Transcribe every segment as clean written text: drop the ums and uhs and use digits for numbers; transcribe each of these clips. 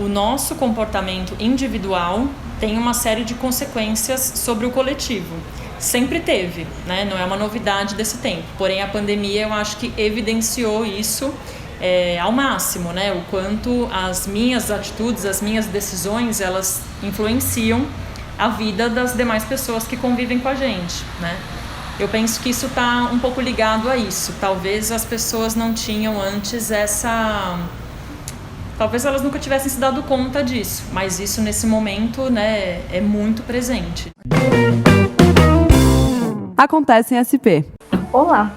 o nosso comportamento individual tem uma série de consequências sobre o coletivo. Sempre teve, né? Não é uma novidade desse tempo. Porém, a pandemia, eu acho que evidenciou isso ao máximo, né? O quanto as minhas atitudes, as minhas decisões, elas influenciam a vida das demais pessoas que convivem com a gente, né? Eu penso que isso está um pouco ligado a isso. Talvez as pessoas não tinham antes talvez elas nunca tivessem se dado conta disso, mas isso nesse momento, né, é muito presente. Acontece em SP. Olá,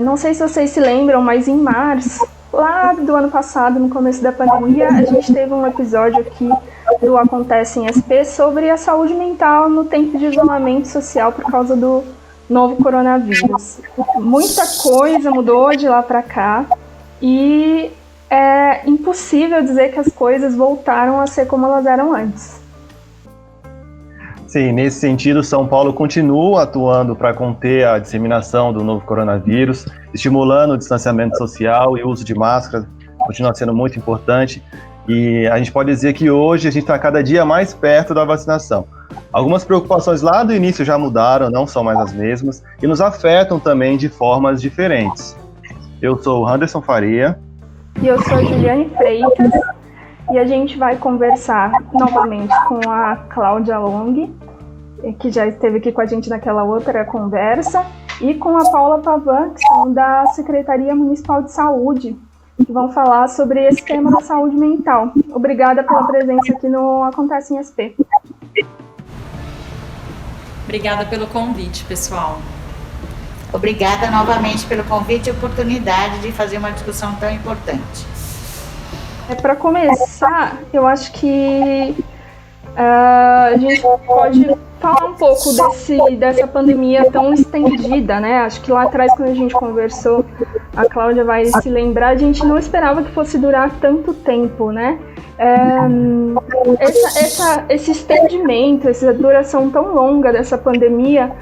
não sei se vocês se lembram, mas em março, lá do ano passado, no começo da pandemia, a gente teve um episódio aqui do Acontece em SP sobre a saúde mental no tempo de isolamento social por causa do novo coronavírus. Muita coisa mudou de lá para cá e é impossível dizer que as coisas voltaram a ser como elas eram antes. Sim, nesse sentido, São Paulo continua atuando para conter a disseminação do novo coronavírus, estimulando o distanciamento social e o uso de máscara, continua sendo muito importante. E a gente pode dizer que hoje a gente está cada dia mais perto da vacinação. Algumas preocupações lá do início já mudaram, não são mais as mesmas, e nos afetam também de formas diferentes. Eu sou o Anderson Faria. E eu sou a Juliane Freitas, e a gente vai conversar novamente com a Cláudia Long, que já esteve aqui com a gente naquela outra conversa, e com a Paula Pavan, que são da Secretaria Municipal de Saúde, que vão falar sobre esse tema da saúde mental. Obrigada pela presença aqui no Acontece em SP. Obrigada pelo convite, pessoal. Obrigada novamente pelo convite e oportunidade de fazer uma discussão tão importante. Para começar, eu acho que a gente pode falar um pouco dessa pandemia tão estendida, né? Acho que lá atrás, quando a gente conversou, a Cláudia vai se lembrar, a gente não esperava que fosse durar tanto tempo, né? Esse estendimento, essa duração tão longa dessa pandemia,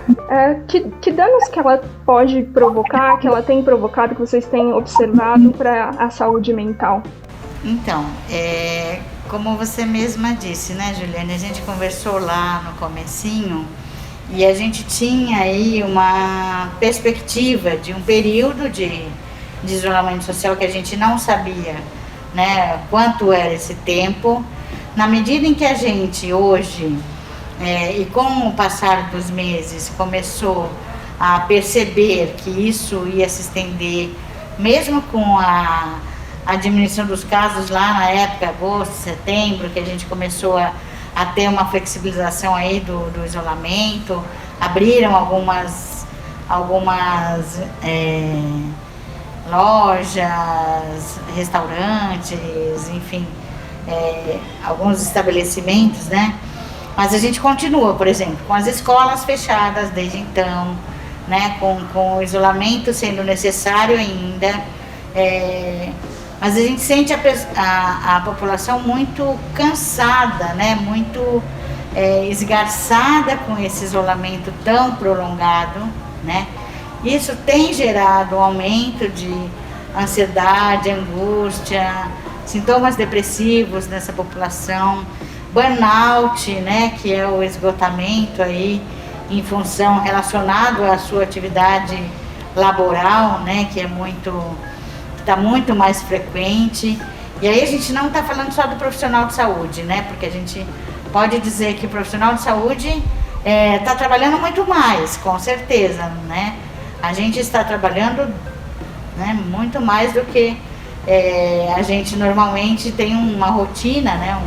que danos que ela pode provocar, que ela tem provocado, que vocês têm observado para a saúde mental? Então, como você mesma disse, né, Juliane, a gente conversou lá no comecinho e a gente tinha aí uma perspectiva de um período de isolamento social que a gente não sabia, né, quanto era esse tempo. Na medida em que a gente hoje, e com o passar dos meses, começou a perceber que isso ia se estender, mesmo com a diminuição dos casos lá na época, agosto, setembro, que a gente começou a ter uma flexibilização aí do isolamento, abriram algumas lojas, restaurantes, enfim, alguns estabelecimentos, né? Mas a gente continua, por exemplo, com as escolas fechadas desde então, né? Com o isolamento sendo necessário ainda, mas a gente sente a população muito cansada, né? Muito esgarçada com esse isolamento tão prolongado, né? Isso tem gerado um aumento de ansiedade, angústia, sintomas depressivos nessa população, burnout, né? Que é o esgotamento aí em função relacionado à sua atividade laboral, né? Que está muito mais frequente. E aí a gente não está falando só do profissional de saúde, né? Porque a gente pode dizer que o profissional de saúde está trabalhando muito mais, com certeza, né? A gente está trabalhando, né, muito mais do que a gente normalmente tem uma rotina, né?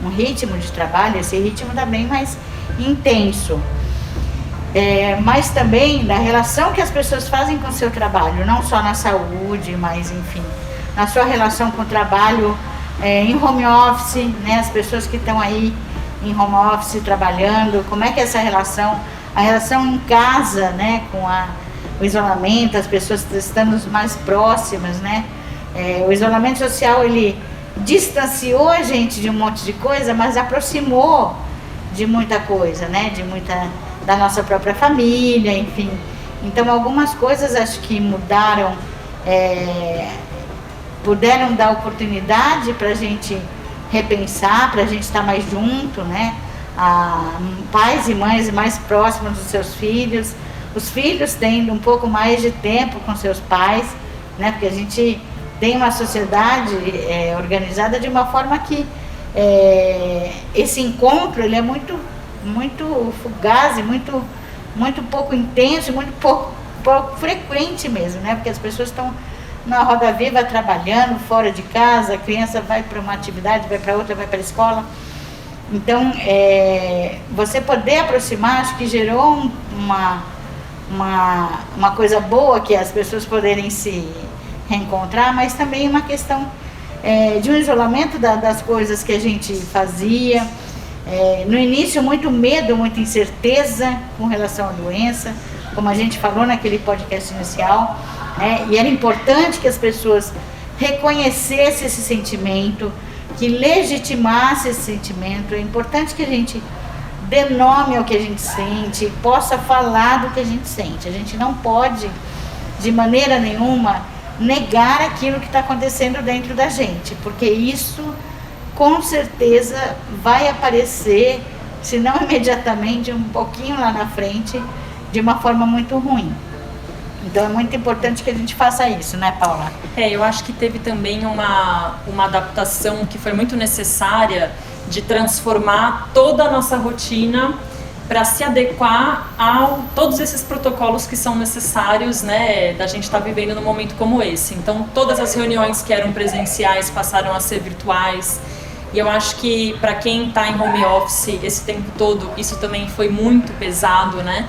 Um ritmo de trabalho. Esse ritmo está bem mais intenso. Mas também da relação que as pessoas fazem com o seu trabalho, não só na saúde, mas enfim, na sua relação com o trabalho em home office, né? As pessoas que estão aí em home office trabalhando, como é que é essa relação, a relação em casa, né? Com o isolamento, as pessoas estando mais próximas, né? O isolamento social, ele distanciou a gente de um monte de coisa, mas aproximou de muita coisa, né? Da nossa própria família, enfim. Então, algumas coisas acho que mudaram, puderam dar oportunidade para a gente repensar para a gente estar mais junto, né? Pais e mães mais próximos dos seus filhos, os filhos tendo um pouco mais de tempo com seus pais, né? Porque a gente tem uma sociedade organizada de uma forma que esse encontro ele é muito fugaz e muito pouco intenso, muito pouco frequente mesmo, né? Porque as pessoas estão na roda viva trabalhando fora de casa, a criança vai para uma atividade, vai para outra, vai para a escola. Então, você poder aproximar, acho que gerou uma coisa boa, que as pessoas poderem se reencontrar, mas também uma questão de um isolamento das coisas que a gente fazia. No início, muito medo, muita incerteza com relação à doença, como a gente falou naquele podcast inicial, e era importante que as pessoas reconhecessem esse sentimento, que legitimasse esse sentimento. É importante que a gente dê nome ao que a gente sente, possa falar do que a gente sente. A gente não pode, de maneira nenhuma, negar aquilo que está acontecendo dentro da gente, porque isso, com certeza, vai aparecer, se não imediatamente, um pouquinho lá na frente, de uma forma muito ruim. Então é muito importante que a gente faça isso, né, Paula? Eu acho que teve também uma adaptação que foi muito necessária de transformar toda a nossa rotina para se adequar a todos esses protocolos que são necessários, né, da gente estar vivendo num momento como esse. Então, todas as reuniões que eram presenciais passaram a ser virtuais. E eu acho que para quem está em home office esse tempo todo, isso também foi muito pesado, né?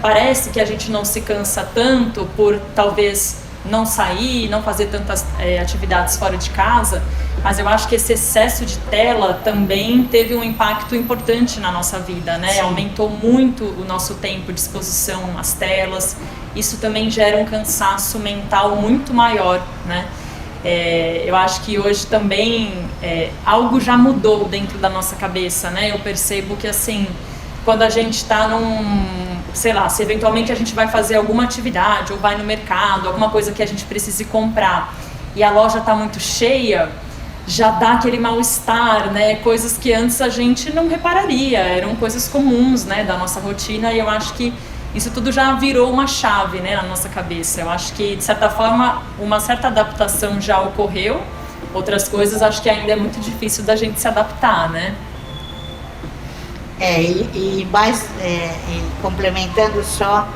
Parece que a gente não se cansa tanto por talvez não sair, não fazer tantas atividades fora de casa, mas eu acho que esse excesso de tela também teve um impacto importante na nossa vida, né? Sim. Aumentou muito o nosso tempo de exposição às telas. Isso também gera um cansaço mental muito maior, né? Eu acho que hoje também algo já mudou dentro da nossa cabeça, né? Eu percebo que, assim, quando a gente está sei lá, se eventualmente a gente vai fazer alguma atividade ou vai no mercado, alguma coisa que a gente precise comprar e a loja está muito cheia, já dá aquele mal-estar, né? Coisas que antes a gente não repararia, eram coisas comuns, né, da nossa rotina, e eu acho que isso tudo já virou uma chave, né, na nossa cabeça. Eu acho que, de certa forma, uma certa adaptação já ocorreu, outras coisas acho que ainda é muito difícil da gente se adaptar, né? E complementando só,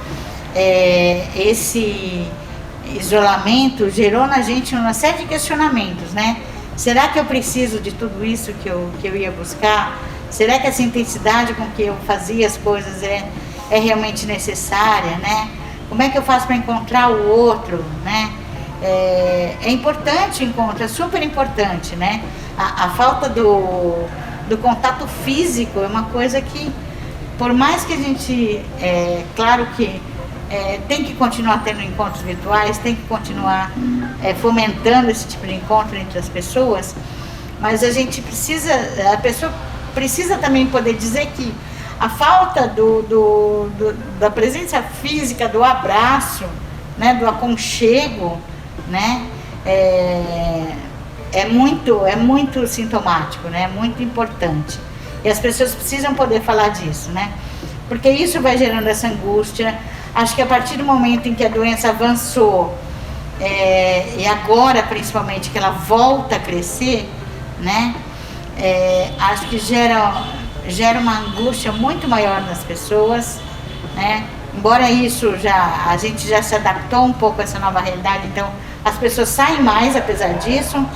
esse isolamento gerou na gente uma série de questionamentos, né? Será que eu preciso de tudo isso que eu ia buscar? Será que essa intensidade com que eu fazia as coisas é realmente necessária, né? Como é que eu faço para encontrar o outro, né? É importante o encontro, é super importante, né? A falta do contato físico é uma coisa que, por mais que a gente, claro que tem que continuar tendo encontros virtuais, tem que continuar fomentando esse tipo de encontro entre as pessoas, mas a pessoa precisa também poder dizer que a falta da presença física, do abraço, né, do aconchego, né, é muito sintomático, né? É muito importante. E as pessoas precisam poder falar disso, né? Porque isso vai gerando essa angústia. Acho que a partir do momento em que a doença avançou, e agora principalmente que ela volta a crescer, né? Acho que gera uma angústia muito maior nas pessoas, né? Embora a gente já se adaptou um pouco a essa nova realidade, então as pessoas saem mais apesar disso.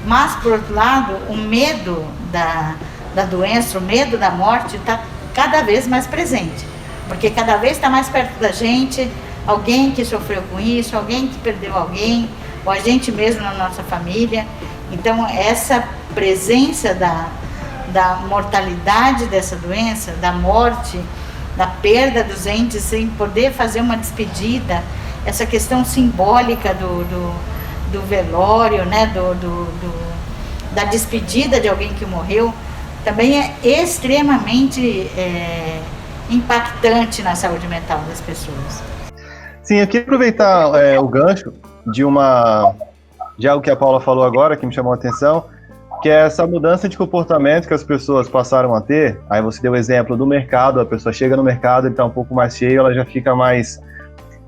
Mas, por outro lado, o medo da doença, o medo da morte está cada vez mais presente. Porque cada vez está mais perto da gente, alguém que sofreu com isso, alguém que perdeu alguém, ou a gente mesmo na nossa família. Então, essa presença da mortalidade dessa doença, da morte, da perda dos entes, sem poder fazer uma despedida, essa questão simbólica do velório, né, da despedida de alguém que morreu, também é extremamente impactante na saúde mental das pessoas. Sim, eu queria aproveitar o gancho de algo que a Paula falou agora, que me chamou a atenção, que é essa mudança de comportamento que as pessoas passaram a ter. Aí você deu o exemplo do mercado, a pessoa chega no mercado, ele está um pouco mais cheio, ela já fica mais...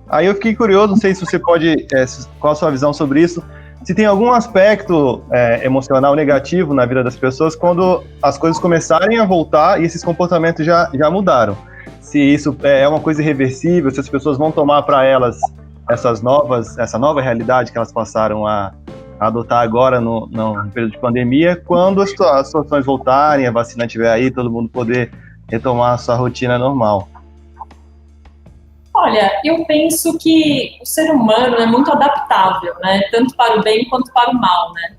Aí eu fiquei curioso, não sei se você pode... qual a sua visão sobre isso? Se tem algum aspecto emocional negativo na vida das pessoas quando as coisas começarem a voltar e esses comportamentos já mudaram. Se isso é uma coisa irreversível, se as pessoas vão tomar para elas essa nova realidade que elas passaram a adotar agora no período de pandemia, quando as situações voltarem, a vacina estiver aí, todo mundo poder retomar a sua rotina normal. Olha, eu penso que o ser humano é muito adaptável, né? Tanto para o bem quanto para o mal, né?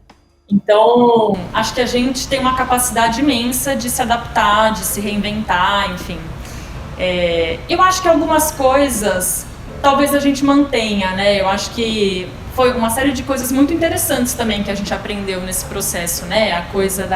Então, acho que a gente tem uma capacidade imensa de se adaptar, de se reinventar, enfim. Eu acho que algumas coisas talvez a gente mantenha, né? Eu acho que foi uma série de coisas muito interessantes também que a gente aprendeu nesse processo, né? A coisa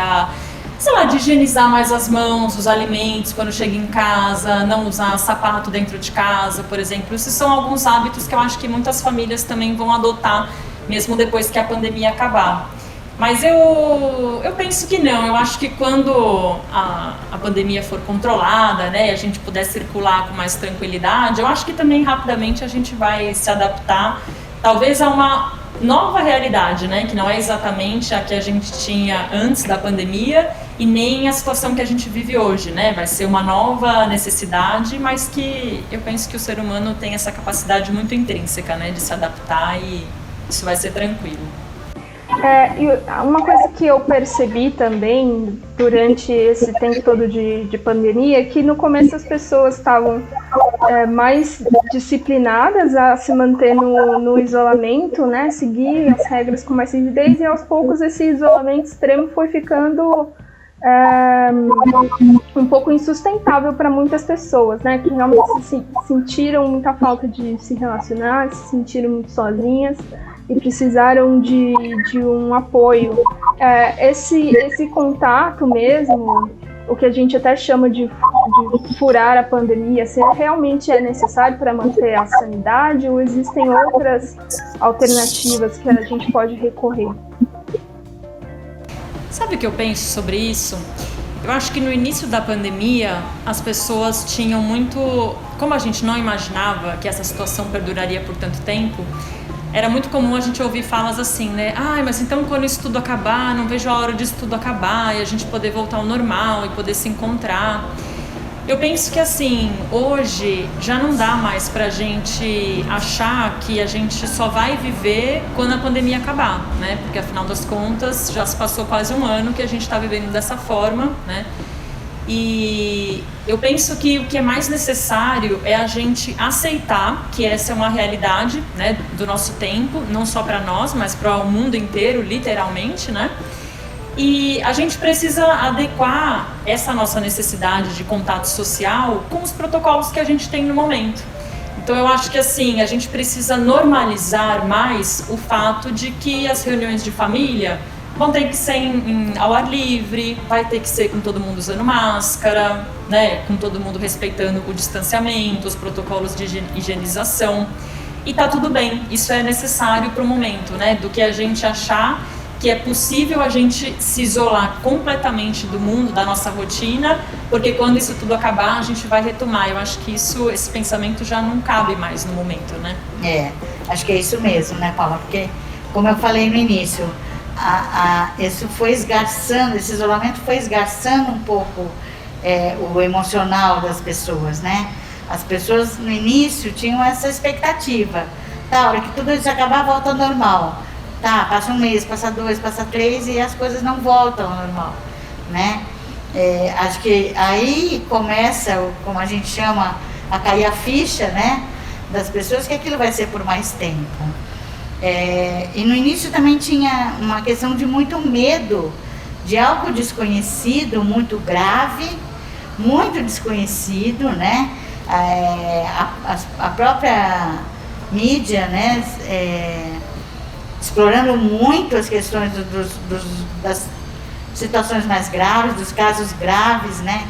de higienizar mais as mãos, os alimentos quando chega em casa, não usar sapato dentro de casa, por exemplo. Esses são alguns hábitos que eu acho que muitas famílias também vão adotar, mesmo depois que a pandemia acabar. Mas eu penso que não, eu acho que quando a pandemia for controlada, né, a gente puder circular com mais tranquilidade, eu acho que também rapidamente a gente vai se adaptar, talvez a uma nova realidade, né, que não é exatamente a que a gente tinha antes da pandemia e nem a situação que a gente vive hoje, né, vai ser uma nova necessidade, mas que eu penso que o ser humano tem essa capacidade muito intrínseca, né, de se adaptar e isso vai ser tranquilo. E uma coisa que eu percebi também durante esse tempo todo de pandemia é que no começo as pessoas estavam mais disciplinadas a se manter no isolamento, né, seguir as regras com mais rigidez, e aos poucos esse isolamento extremo foi ficando um pouco insustentável para muitas pessoas, né, que realmente sentiram muita falta de se relacionar, se sentiram muito sozinhas e precisaram de um apoio. Esse contato mesmo, o que a gente até chama de furar a pandemia, se realmente é necessário para manter a sanidade ou existem outras alternativas que a gente pode recorrer? Sabe o que eu penso sobre isso? Eu acho que no início da pandemia as pessoas tinham muito... Como a gente não imaginava que essa situação perduraria por tanto tempo, era muito comum a gente ouvir falas assim, né? Mas então quando isso tudo acabar, não vejo a hora disso tudo acabar e a gente poder voltar ao normal e poder se encontrar. Eu penso que assim, hoje já não dá mais pra gente achar que a gente só vai viver quando a pandemia acabar, né? Porque afinal das contas já se passou quase um ano que a gente tá vivendo dessa forma, né? E eu penso que o que é mais necessário é a gente aceitar que essa é uma realidade, né, do nosso tempo, não só para nós, mas para o mundo inteiro, literalmente, né? E a gente precisa adequar essa nossa necessidade de contato social com os protocolos que a gente tem no momento. Então eu acho que assim, a gente precisa normalizar mais o fato de que as reuniões de família vão ter que ser ao ar livre, vai ter que ser com todo mundo usando máscara, né, com todo mundo respeitando o distanciamento, os protocolos de higienização. E tá tudo bem, isso é necessário para o momento, né, do que a gente achar que é possível a gente se isolar completamente do mundo, da nossa rotina, porque quando isso tudo acabar, a gente vai retomar. Eu acho que esse pensamento já não cabe mais no momento, né? Acho que é isso mesmo, né, Paula? Porque, como eu falei no início, isso foi esgarçando, esse isolamento foi esgarçando um pouco o emocional das pessoas, né? As pessoas no início tinham essa expectativa, a hora que tudo isso acabar, volta ao normal. Passa um mês, passa 2, passa 3 e as coisas não voltam ao normal, né? Acho que aí começa, como a gente chama, a cair a ficha, né, das pessoas, que aquilo vai ser por mais tempo. E no início também tinha uma questão de muito medo de algo desconhecido, muito grave, muito desconhecido, né? A própria mídia, né, explorando muito as questões das situações mais graves, dos casos graves, né?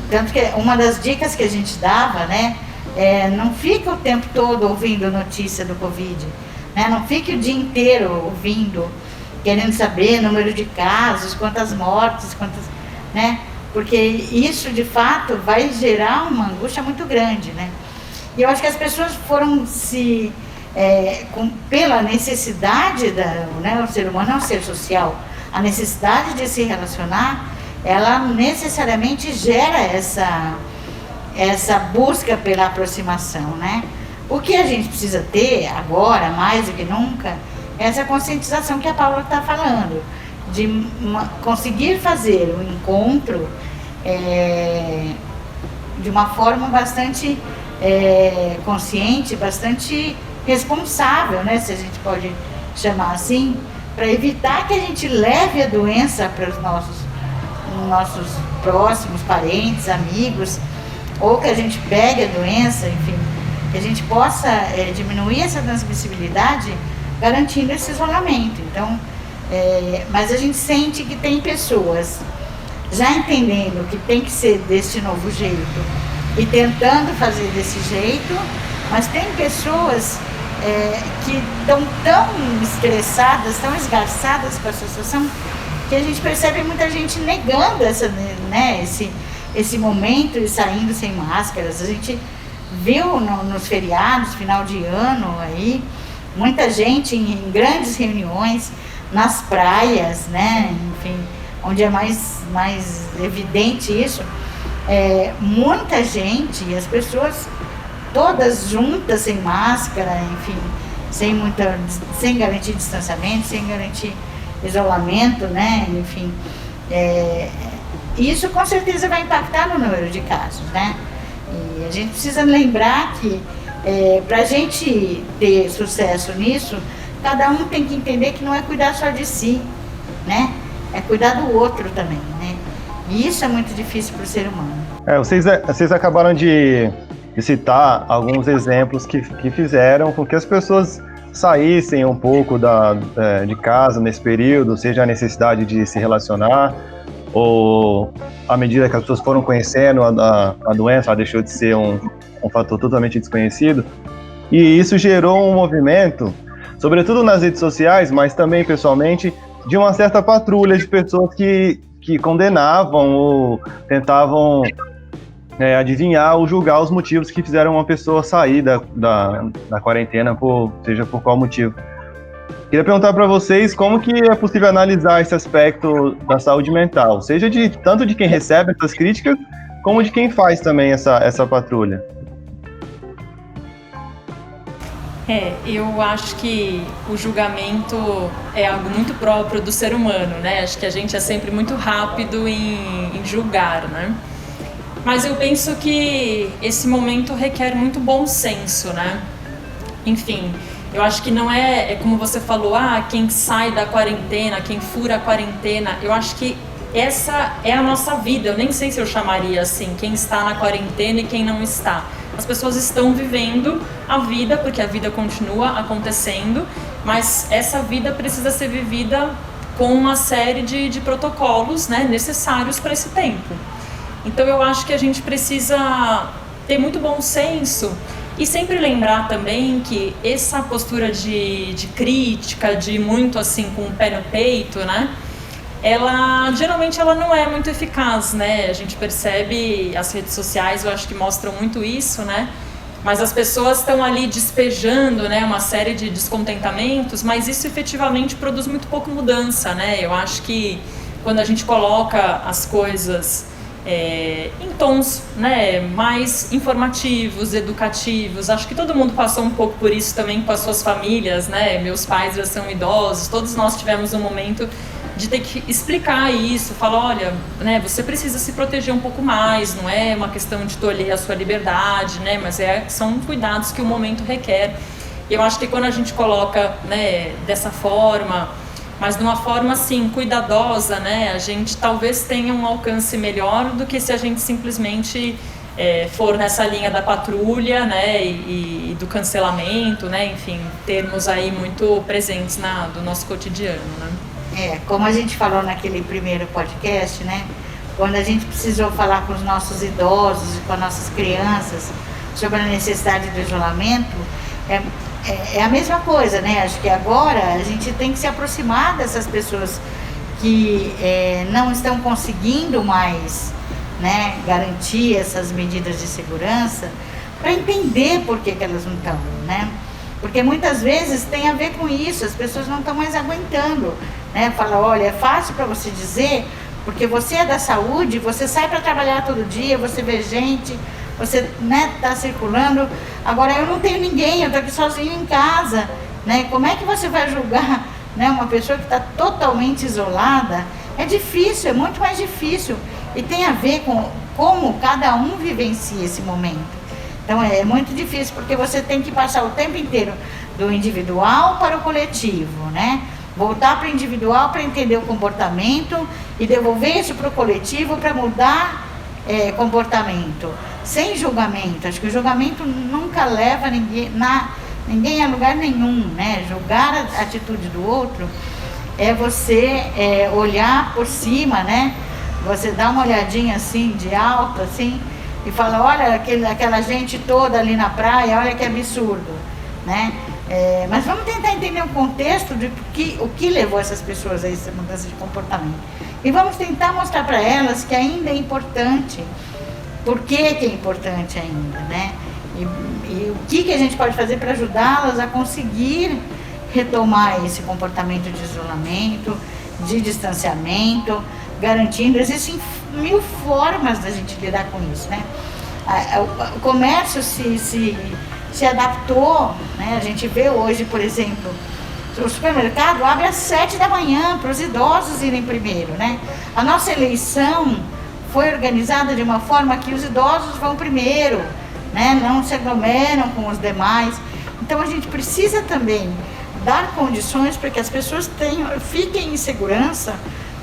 Tanto que uma das dicas que a gente dava, né, não fica o tempo todo ouvindo notícia do Covid, né? Não fique o dia inteiro ouvindo querendo saber número de casos, quantas mortes, né? Porque isso, de fato, vai gerar uma angústia muito grande, né? E eu acho que as pessoas foram pela necessidade, né? O ser humano é um ser social, a necessidade de se relacionar, ela necessariamente gera essa busca pela aproximação, né? O que a gente precisa ter agora, mais do que nunca, é essa conscientização que a Paula está falando, de conseguir fazer o encontro de uma forma bastante consciente, bastante responsável, né, se a gente pode chamar assim, para evitar que a gente leve a doença para os nossos próximos parentes, amigos, ou que a gente pegue a doença, enfim, que a gente possa diminuir essa transmissibilidade garantindo esse isolamento. Então, mas a gente sente que tem pessoas já entendendo que tem que ser desse novo jeito e tentando fazer desse jeito, mas tem pessoas que estão tão estressadas, tão esgarçadas com essa situação, que a gente percebe muita gente negando esse momento e saindo sem máscaras. A gente viu nos feriados, final de ano aí, muita gente em grandes reuniões, nas praias, né? Enfim, onde é mais evidente isso, muita gente, e as pessoas todas juntas, sem máscara, enfim, sem garantir distanciamento, sem garantir isolamento, né? Enfim, isso com certeza vai impactar no número de casos, né? E a gente precisa lembrar que para a gente ter sucesso nisso, cada um tem que entender que não é cuidar só de si, né? É cuidar do outro também, né? E isso é muito difícil para o ser humano. Vocês acabaram de citar alguns exemplos que fizeram com que as pessoas saíssem um pouco de casa nesse período, seja a necessidade de se relacionar, ou à medida que as pessoas foram conhecendo a doença, ela deixou de ser um fator totalmente desconhecido. E isso gerou um movimento, sobretudo nas redes sociais, mas também pessoalmente, de uma certa patrulha de pessoas que condenavam ou tentavam adivinhar ou julgar os motivos que fizeram uma pessoa sair da quarentena, seja por qual motivo. Queria perguntar para vocês como que é possível analisar esse aspecto da saúde mental, seja tanto de quem recebe essas críticas, como de quem faz também essa patrulha. Eu acho que o julgamento é algo muito próprio do ser humano, né? Acho que a gente é sempre muito rápido em julgar, né? Mas eu penso que esse momento requer muito bom senso, né? Enfim, eu acho que não é como você falou, quem sai da quarentena, quem fura a quarentena. Eu acho que essa é a nossa vida. Eu nem sei se eu chamaria assim, quem está na quarentena e quem não está. As pessoas estão vivendo a vida, porque a vida continua acontecendo, mas essa vida precisa ser vivida com uma série de protocolos, né, necessários para esse tempo. Então eu acho que a gente precisa ter muito bom senso e sempre lembrar também que essa postura de crítica, de muito assim com o pé no peito, né, geralmente ela não é muito eficaz, né? A gente percebe, as redes sociais eu acho que mostram muito isso, né? Mas as pessoas estão ali despejando, né, uma série de descontentamentos, mas isso efetivamente produz muito pouco mudança, né? Eu acho que quando a gente coloca as coisas em tons, né, mais informativos, educativos, acho que todo mundo passou um pouco por isso também com as suas famílias, né? Meus pais já são idosos, todos nós tivemos um momento de ter que explicar isso, falar, olha, né, você precisa se proteger um pouco mais, não é uma questão de tolher a sua liberdade, né, mas são cuidados que o momento requer. Eu acho que quando a gente coloca, né, dessa forma, mas de uma forma assim, cuidadosa, né, a gente talvez tenha um alcance melhor do que se a gente simplesmente for nessa linha da patrulha, né, e do cancelamento, né, enfim, termos aí muito presentes do nosso cotidiano, né. Como a gente falou naquele primeiro podcast, né? Quando a gente precisou falar com os nossos idosos e com as nossas crianças sobre a necessidade do isolamento, é a mesma coisa, né? Acho que agora a gente tem que se aproximar dessas pessoas que não estão conseguindo mais, né, garantir essas medidas de segurança, para entender por que elas não estão, né? Porque muitas vezes tem a ver com isso, as pessoas não estão mais aguentando, né? Fala, olha, é fácil para você dizer, porque você é da saúde, você sai para trabalhar todo dia, você vê gente, você, né, tá circulando. Agora eu não tenho ninguém, eu tô aqui sozinho em casa, né? Como é que você vai julgar, né, uma pessoa que está totalmente isolada? É difícil, é muito mais difícil, e tem a ver com como cada um vivencia esse momento. Então é muito difícil, porque você tem que passar o tempo inteiro do individual para o coletivo, né? Voltar para o individual para entender o comportamento e devolver isso para o coletivo para mudar comportamento, sem julgamento. Acho que o julgamento nunca leva ninguém a lugar nenhum, né? Julgar a atitude do outro é você olhar por cima, né? Você dá uma olhadinha assim, de alto, assim, e fala, olha aquela gente toda ali na praia, olha que absurdo, né? Mas vamos tentar entender o contexto de o que levou essas pessoas a essa mudança de comportamento. E vamos tentar mostrar para elas que ainda é importante. Por que é importante ainda, né? E o que a gente pode fazer para ajudá-las a conseguir retomar esse comportamento de isolamento, de distanciamento, garantindo, existem 1000 formas da gente lidar com isso, né? O comércio se adaptou, né? A gente vê hoje, por exemplo, o supermercado abre às 7 da manhã para os idosos irem primeiro, né? A nossa eleição foi organizada de uma forma que os idosos vão primeiro, né? Não se aglomeram com os demais. Então a gente precisa também dar condições para que as pessoas fiquem em segurança,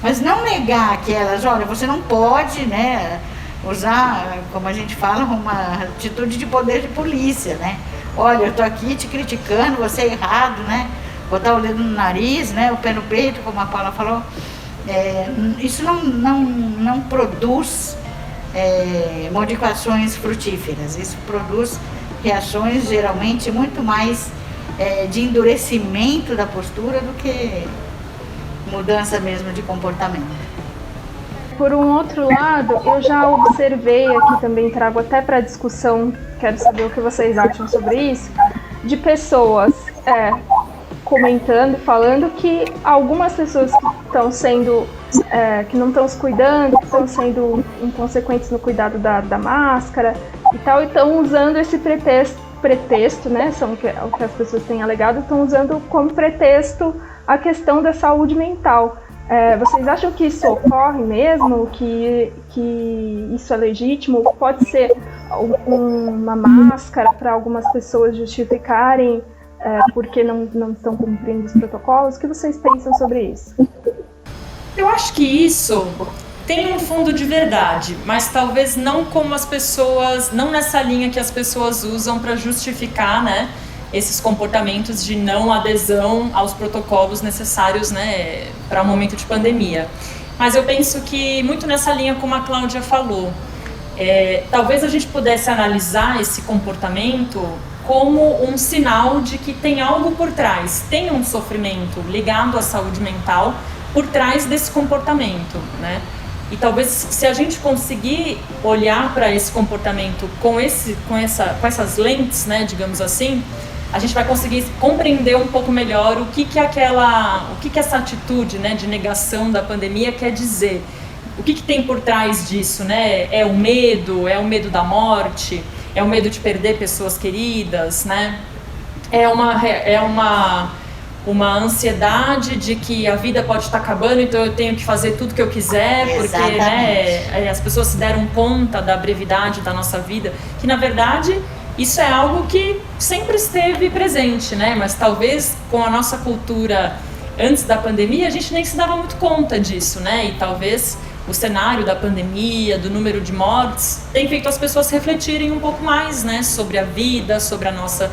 mas não negar que elas, olha, você não pode, né, usar, como a gente fala, uma atitude de poder de polícia, né? Olha, eu tô aqui te criticando, você é errado, né? Botar o dedo no nariz, né, o pé no peito, como a Paula falou. Isso não produz modificações frutíferas, isso produz reações geralmente muito mais de endurecimento da postura do que mudança mesmo de comportamento. Por um outro lado, eu já observei aqui, também trago até para discussão, quero saber o que vocês acham sobre isso, de pessoas comentando, falando que algumas pessoas que estão sendo, que não estão se cuidando, que estão sendo inconsequentes no cuidado da máscara e tal, e estão usando esse pretexto, né, são o que as pessoas têm alegado, estão usando como pretexto a questão da saúde mental. Vocês acham que isso ocorre mesmo? Que isso é legítimo? Pode ser uma máscara para algumas pessoas justificarem porque não estão cumprindo os protocolos? O que vocês pensam sobre isso? Eu acho que isso tem um fundo de verdade, mas talvez não como as pessoas, não nessa linha que as pessoas usam para justificar, né, esses comportamentos de não adesão aos protocolos necessários, né, para um momento de pandemia. Mas eu penso que muito nessa linha como a Cláudia falou, talvez a gente pudesse analisar esse comportamento como um sinal de que tem algo por trás, tem um sofrimento ligado à saúde mental por trás desse comportamento, né? E talvez se a gente conseguir olhar para esse comportamento com essas lentes, né, digamos assim, a gente vai conseguir compreender um pouco melhor o que essa atitude, né, de negação da pandemia quer dizer. O que tem por trás disso, né? É o medo da morte, é o medo de perder pessoas queridas, né? É uma ansiedade de que a vida pode estar acabando, então eu tenho que fazer tudo que eu quiser, porque, né, as pessoas se deram conta da brevidade da nossa vida, que na verdade isso é algo que sempre esteve presente, né? Mas talvez com a nossa cultura antes da pandemia a gente nem se dava muito conta disso, né? E talvez o cenário da pandemia, do número de mortes, tem feito as pessoas refletirem um pouco mais, né, sobre a vida, sobre a nossa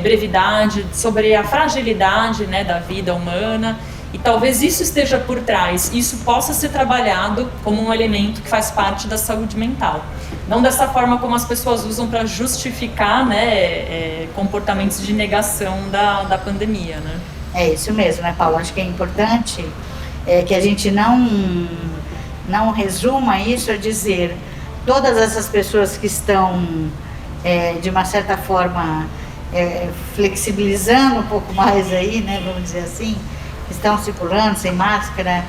brevidade, sobre a fragilidade, né, da vida humana. E talvez isso esteja por trás, isso possa ser trabalhado como um elemento que faz parte da saúde mental. Não dessa forma como as pessoas usam para justificar, né, comportamentos de negação da pandemia, né? É isso mesmo, né, Paulo? Acho que é importante que a gente não resuma isso a dizer todas essas pessoas que estão, de uma certa forma, flexibilizando um pouco mais aí, né, vamos dizer assim, estão circulando sem máscara,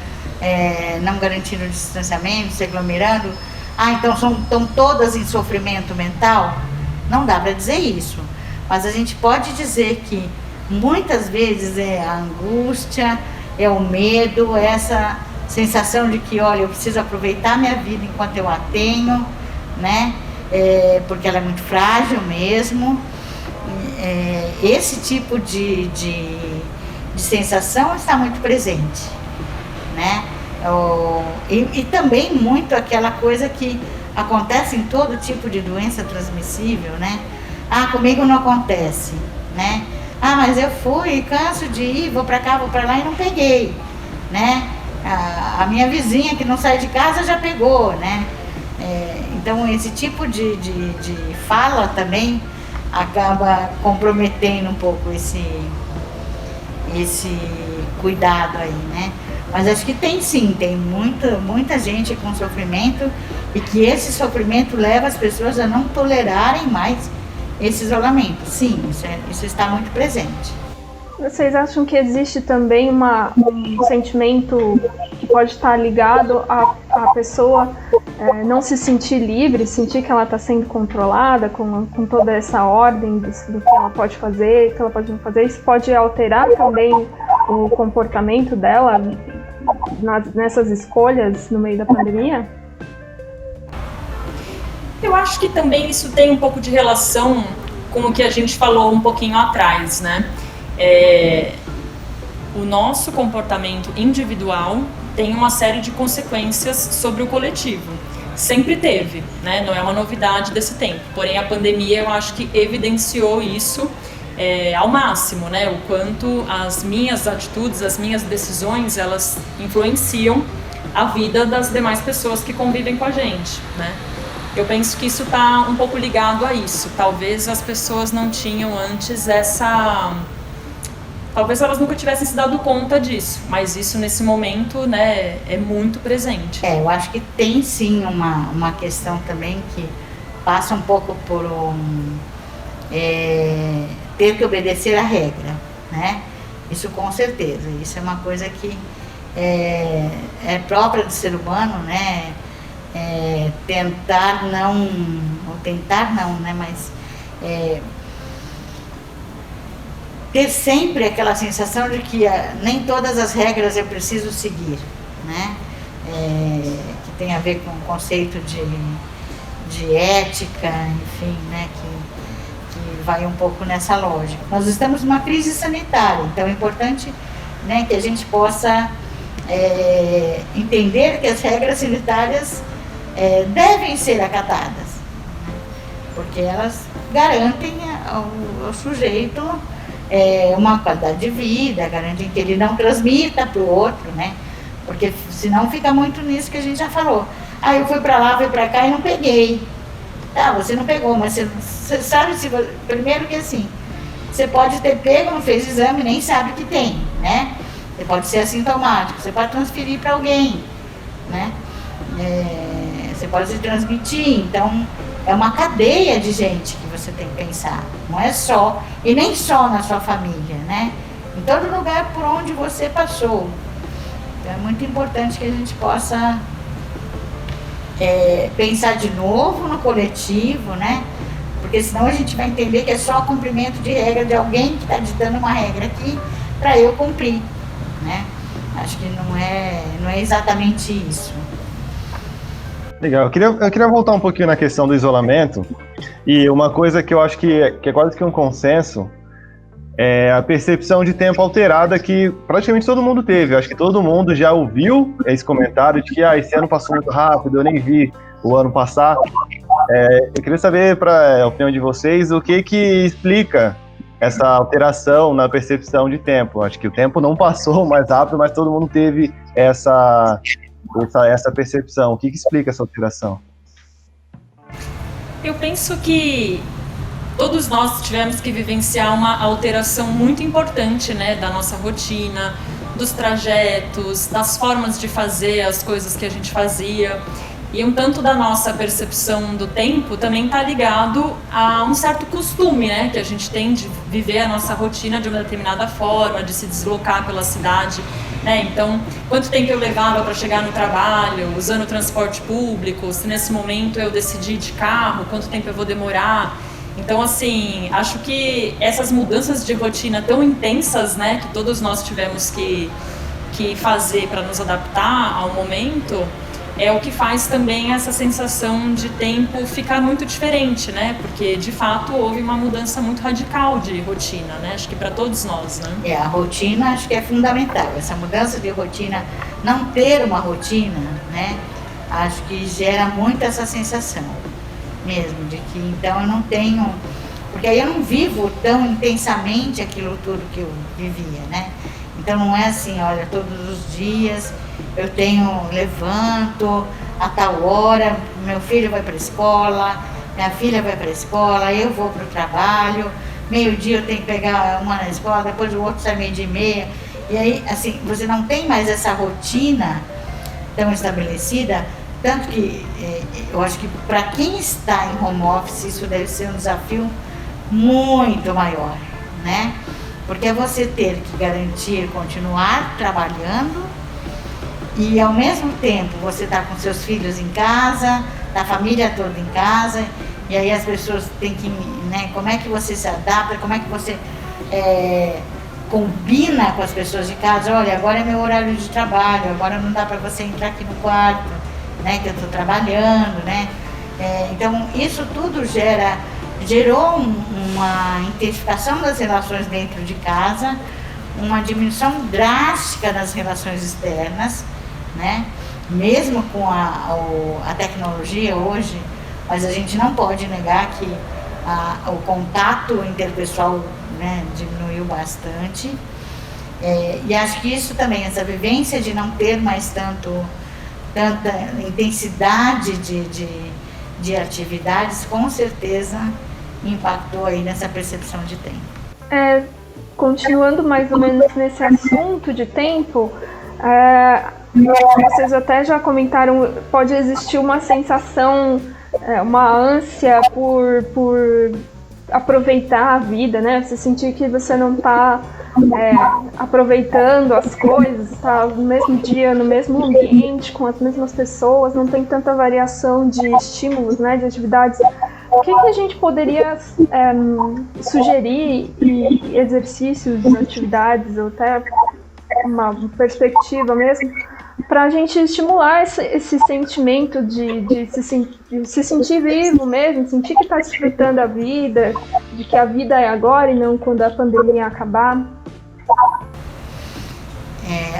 não garantindo o distanciamento, se aglomerando. Então estão todas em sofrimento mental? Não dá para dizer isso. Mas a gente pode dizer que muitas vezes é a angústia, é o medo, é essa sensação de que, olha, eu preciso aproveitar minha vida enquanto eu a tenho, né? Porque ela é muito frágil mesmo. Esse tipo de sensação está muito presente, né? E também muito aquela coisa que acontece em todo tipo de doença transmissível, né? Comigo não acontece, né? Mas eu fui, canso de ir, vou pra cá, vou pra lá e não peguei, né? A minha vizinha que não sai de casa já pegou, né? Então esse tipo de fala também acaba comprometendo um pouco esse cuidado aí, né? Mas acho que tem sim, tem muita gente com sofrimento e que esse sofrimento leva as pessoas a não tolerarem mais esse isolamento. Sim, isso está muito presente. Vocês acham que existe também um sentimento que pode estar ligado à pessoa não se sentir livre, sentir que ela está sendo controlada com toda essa ordem do que ela pode fazer, o que ela pode não fazer? Isso pode alterar também o comportamento dela nessas escolhas no meio da pandemia? Eu acho que também isso tem um pouco de relação com o que a gente falou um pouquinho atrás, né? O nosso comportamento individual tem uma série de consequências sobre o coletivo. Sempre teve, né? Não é uma novidade desse tempo. Porém, a pandemia, eu acho que evidenciou isso ao máximo, né? O quanto as minhas atitudes, as minhas decisões, elas influenciam a vida das demais pessoas que convivem com a gente, né? Eu penso que isso está um pouco ligado a isso. Talvez as pessoas não tinham antes talvez elas nunca tivessem se dado conta disso, mas isso nesse momento, né, é muito presente. Eu acho que tem sim uma questão também que passa um pouco por ter que obedecer a regra, né? Isso com certeza, isso é uma coisa que é própria do ser humano, né? Tentar não, né? Mas ter sempre aquela sensação de que nem todas as regras eu preciso seguir, né? Que tem a ver com o conceito de ética, enfim, né? Que vai um pouco nessa lógica. Nós estamos numa crise sanitária, então é importante, né, que a gente possa entender que as regras sanitárias devem ser acatadas, porque elas garantem ao sujeito uma qualidade de vida, garantem que ele não transmita para o outro, né? Porque senão fica muito nisso que a gente já falou. Eu fui para lá, fui para cá e não peguei. Você não pegou, mas você sabe, primeiro que assim, você pode ter pego, não fez exame, nem sabe que tem, né? Você pode ser assintomático, você pode transferir para alguém, né? Você pode se transmitir, então é uma cadeia de gente que você tem que pensar, não é só, e nem só na sua família, né? Em todo lugar por onde você passou. Então é muito importante que a gente possa pensar de novo no coletivo, né? Porque senão a gente vai entender que é só cumprimento de regra de alguém que está ditando uma regra aqui para eu cumprir, né? Acho que não é exatamente isso. Legal, eu queria voltar um pouquinho na questão do isolamento, e uma coisa que eu acho que é quase que um consenso é a percepção de tempo alterada que praticamente todo mundo teve. Eu acho que todo mundo já ouviu esse comentário de que esse ano passou muito rápido, eu nem vi o ano passar. Eu queria saber, para a opinião de vocês, o que explica essa alteração na percepção de tempo. Acho que o tempo não passou mais rápido, mas todo mundo teve essa percepção. O que explica essa alteração? Eu penso que todos nós tivemos que vivenciar uma alteração muito importante, né, da nossa rotina, dos trajetos, das formas de fazer as coisas que a gente fazia. E um tanto da nossa percepção do tempo também está ligado a um certo costume, né, que a gente tem de viver a nossa rotina de uma determinada forma, de se deslocar pela cidade, né? Então, quanto tempo eu levava para chegar no trabalho, usando o transporte público, se nesse momento eu decidi ir de carro, quanto tempo eu vou demorar. Então, assim, acho que essas mudanças de rotina tão intensas, né, que todos nós tivemos que fazer para nos adaptar ao momento, é o que faz também essa sensação de tempo ficar muito diferente, né? Porque, de fato, houve uma mudança muito radical de rotina, né? Acho que para todos nós, né? A rotina acho que é fundamental. Essa mudança de rotina, não ter uma rotina, né? Acho que gera muito essa sensação mesmo, de que então eu não tenho... Porque aí eu não vivo tão intensamente aquilo tudo que eu vivia, né? Então não é assim, olha, todos os dias eu levanto a tal hora, meu filho vai para a escola, minha filha vai para a escola, eu vou para o trabalho, meio-dia eu tenho que pegar uma na escola, depois o outro sai 12:30. E aí, assim, você não tem mais essa rotina tão estabelecida, tanto que eu acho que para quem está em home office isso deve ser um desafio muito maior, né? Porque é você ter que garantir continuar trabalhando e ao mesmo tempo você está com seus filhos em casa, a família toda em casa, e aí as pessoas têm que, né, como é que você se adapta, como é que você combina com as pessoas de casa, olha, agora é meu horário de trabalho, agora não dá para você entrar aqui no quarto, né, que eu estou trabalhando, né? Então isso tudo gerou uma intensificação das relações dentro de casa, uma diminuição drástica das relações externas, né? Mesmo com a tecnologia hoje, mas a gente não pode negar que o contato interpessoal, né, diminuiu bastante. E acho que isso também, essa vivência de não ter mais tanta intensidade de atividades, com certeza impactou aí nessa percepção de tempo. Continuando mais ou menos nesse assunto de tempo, vocês até já comentaram, pode existir uma sensação, uma ânsia por aproveitar a vida, né? Você sentir que você não está aproveitando as coisas, está no mesmo dia, no mesmo ambiente, com as mesmas pessoas, não tem tanta variação de estímulos, né, de atividades. O que a gente poderia sugerir, exercícios, atividades, ou até uma perspectiva mesmo, para a gente estimular esse sentimento de se sentir vivo mesmo, sentir que está desfrutando a vida, de que a vida é agora e não quando a pandemia acabar?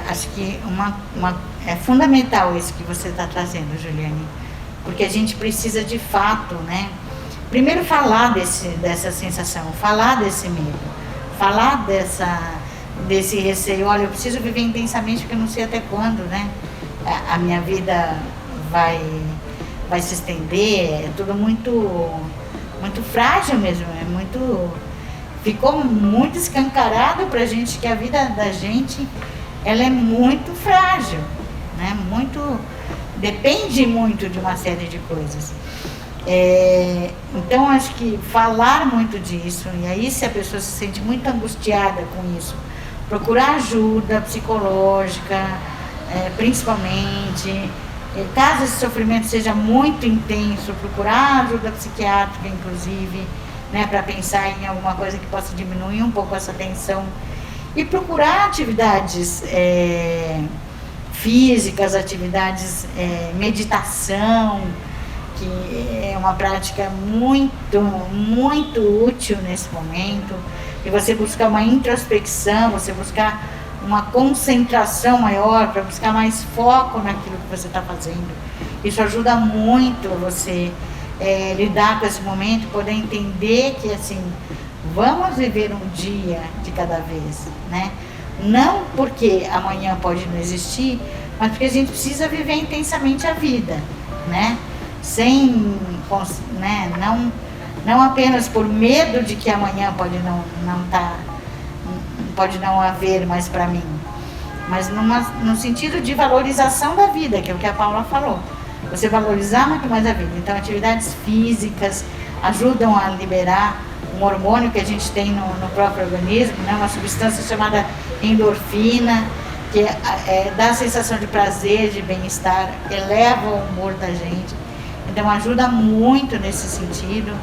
Acho que é fundamental isso que você está trazendo, Juliane, porque a gente precisa de fato, né? Primeiro falar dessa sensação, falar desse medo, falar desse receio. Olha, eu preciso viver intensamente porque eu não sei até quando, né? A minha vida vai se estender, é tudo muito, muito frágil mesmo, ficou muito escancarado pra gente que a vida da gente, ela é muito frágil, né? Depende muito de uma série de coisas. Então acho que falar muito disso, e aí se a pessoa se sente muito angustiada com isso, procurar ajuda psicológica, principalmente, caso esse sofrimento seja muito intenso, procurar ajuda psiquiátrica inclusive, né, para pensar em alguma coisa que possa diminuir um pouco essa tensão, e procurar atividades físicas, atividades, meditação, que é uma prática muito, muito útil nesse momento, e você buscar uma introspecção, você buscar uma concentração maior, para buscar mais foco naquilo que você está fazendo. Isso ajuda muito você lidar com esse momento, poder entender que assim, vamos viver um dia de cada vez, né? Não porque amanhã pode não existir, mas porque a gente precisa viver intensamente a vida, né? Sem, né? Não apenas por medo de que amanhã pode não haver mais para mim, mas no sentido de valorização da vida, que é o que a Paula falou. Você valorizar muito mais a vida. Então, atividades físicas ajudam a liberar um hormônio que a gente tem no próprio organismo, né? Uma substância chamada endorfina, que dá a sensação de prazer, de bem-estar, eleva o humor da gente. Então, ajuda muito nesse sentido.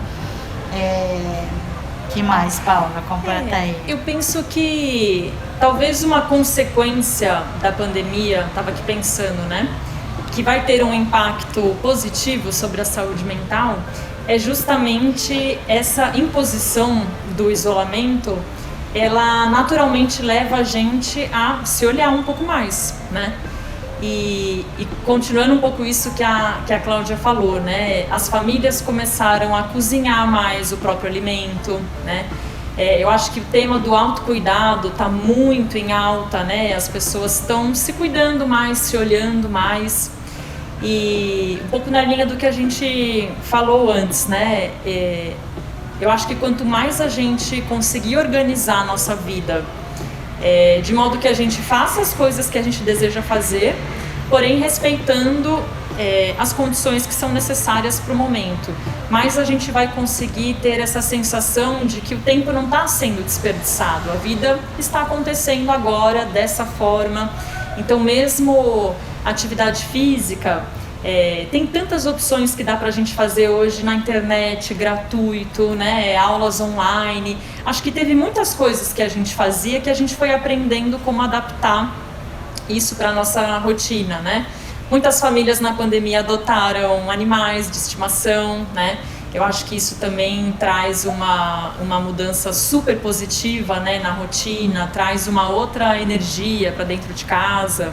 Que mais, Paula? Completa aí. Eu penso que talvez uma consequência da pandemia, estava aqui pensando, né? Que vai ter um impacto positivo sobre a saúde mental, é justamente essa imposição do isolamento. Ela naturalmente leva a gente a se olhar um pouco mais, né? E continuando um pouco isso que a Cláudia falou, né? As famílias começaram a cozinhar mais o próprio alimento, né? Eu acho que o tema do autocuidado está muito em alta, né? As pessoas estão se cuidando mais, se olhando mais. E um pouco na linha do que a gente falou antes, né? Eu acho que quanto mais a gente conseguir organizar a nossa vida, de modo que a gente faça as coisas que a gente deseja fazer, porém respeitando as condições que são necessárias para o momento, mais a gente vai conseguir ter essa sensação de que o tempo não está sendo desperdiçado, a vida está acontecendo agora dessa forma. Então, mesmo atividade física, tem tantas opções que dá pra gente fazer hoje na internet, gratuito, né? Aulas online. Acho que teve muitas coisas que a gente fazia que a gente foi aprendendo como adaptar isso para nossa rotina, né? Muitas famílias na pandemia adotaram animais de estimação, né? Eu acho que isso também traz uma mudança super positiva, né, na rotina, traz uma outra energia para dentro de casa.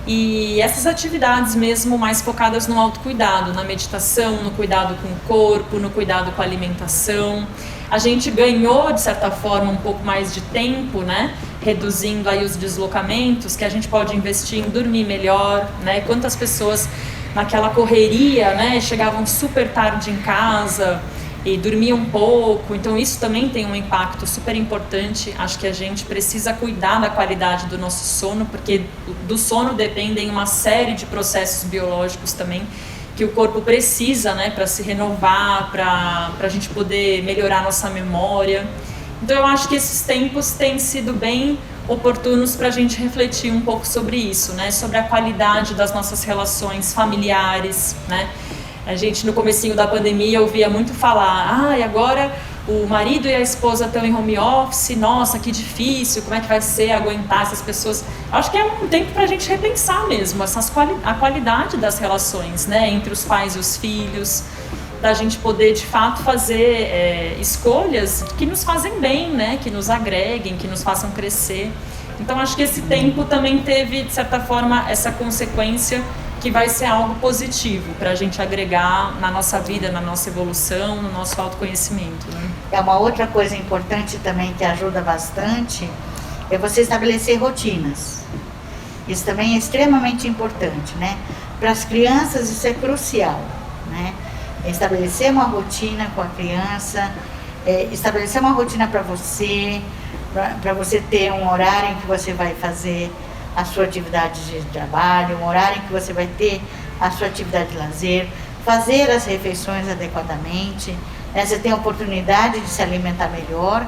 E essas atividades mesmo mais focadas no autocuidado, na meditação, no cuidado com o corpo, no cuidado com a alimentação. A gente ganhou, de certa forma, um pouco mais de tempo, né? Reduzindo aí os deslocamentos, que a gente pode investir em dormir melhor, né? Quantas pessoas naquela correria, né? Chegavam super tarde em casa e dormiam um pouco. Então isso também tem um impacto super importante. Acho que a gente precisa cuidar da qualidade do nosso sono, porque do sono dependem uma série de processos biológicos também que o corpo precisa, né, para se renovar, para a gente poder melhorar nossa memória. Então eu acho que esses tempos têm sido bem oportunos para a gente refletir um pouco sobre isso, né, sobre a qualidade das nossas relações familiares, né. A gente no comecinho da pandemia ouvia muito falar, agora o marido e a esposa estão em home office, nossa, que difícil, como é que vai ser aguentar essas pessoas? Acho que é um tempo para a gente repensar mesmo a qualidade das relações, né, entre os pais e os filhos, da gente poder de fato fazer escolhas que nos fazem bem, né, que nos agreguem, que nos façam crescer. Então acho que esse tempo também teve, de certa forma, essa consequência que vai ser algo positivo para a gente agregar na nossa vida, na nossa evolução, no nosso autoconhecimento, né? Uma outra coisa importante também que ajuda bastante é você estabelecer rotinas. Isso também é extremamente importante, né? Para as crianças isso é crucial, né? Estabelecer uma rotina com a criança, estabelecer uma rotina para você ter um horário em que você vai fazer a sua atividade de trabalho, um horário em que você vai ter a sua atividade de lazer, fazer as refeições adequadamente, né? Você tem a oportunidade de se alimentar melhor,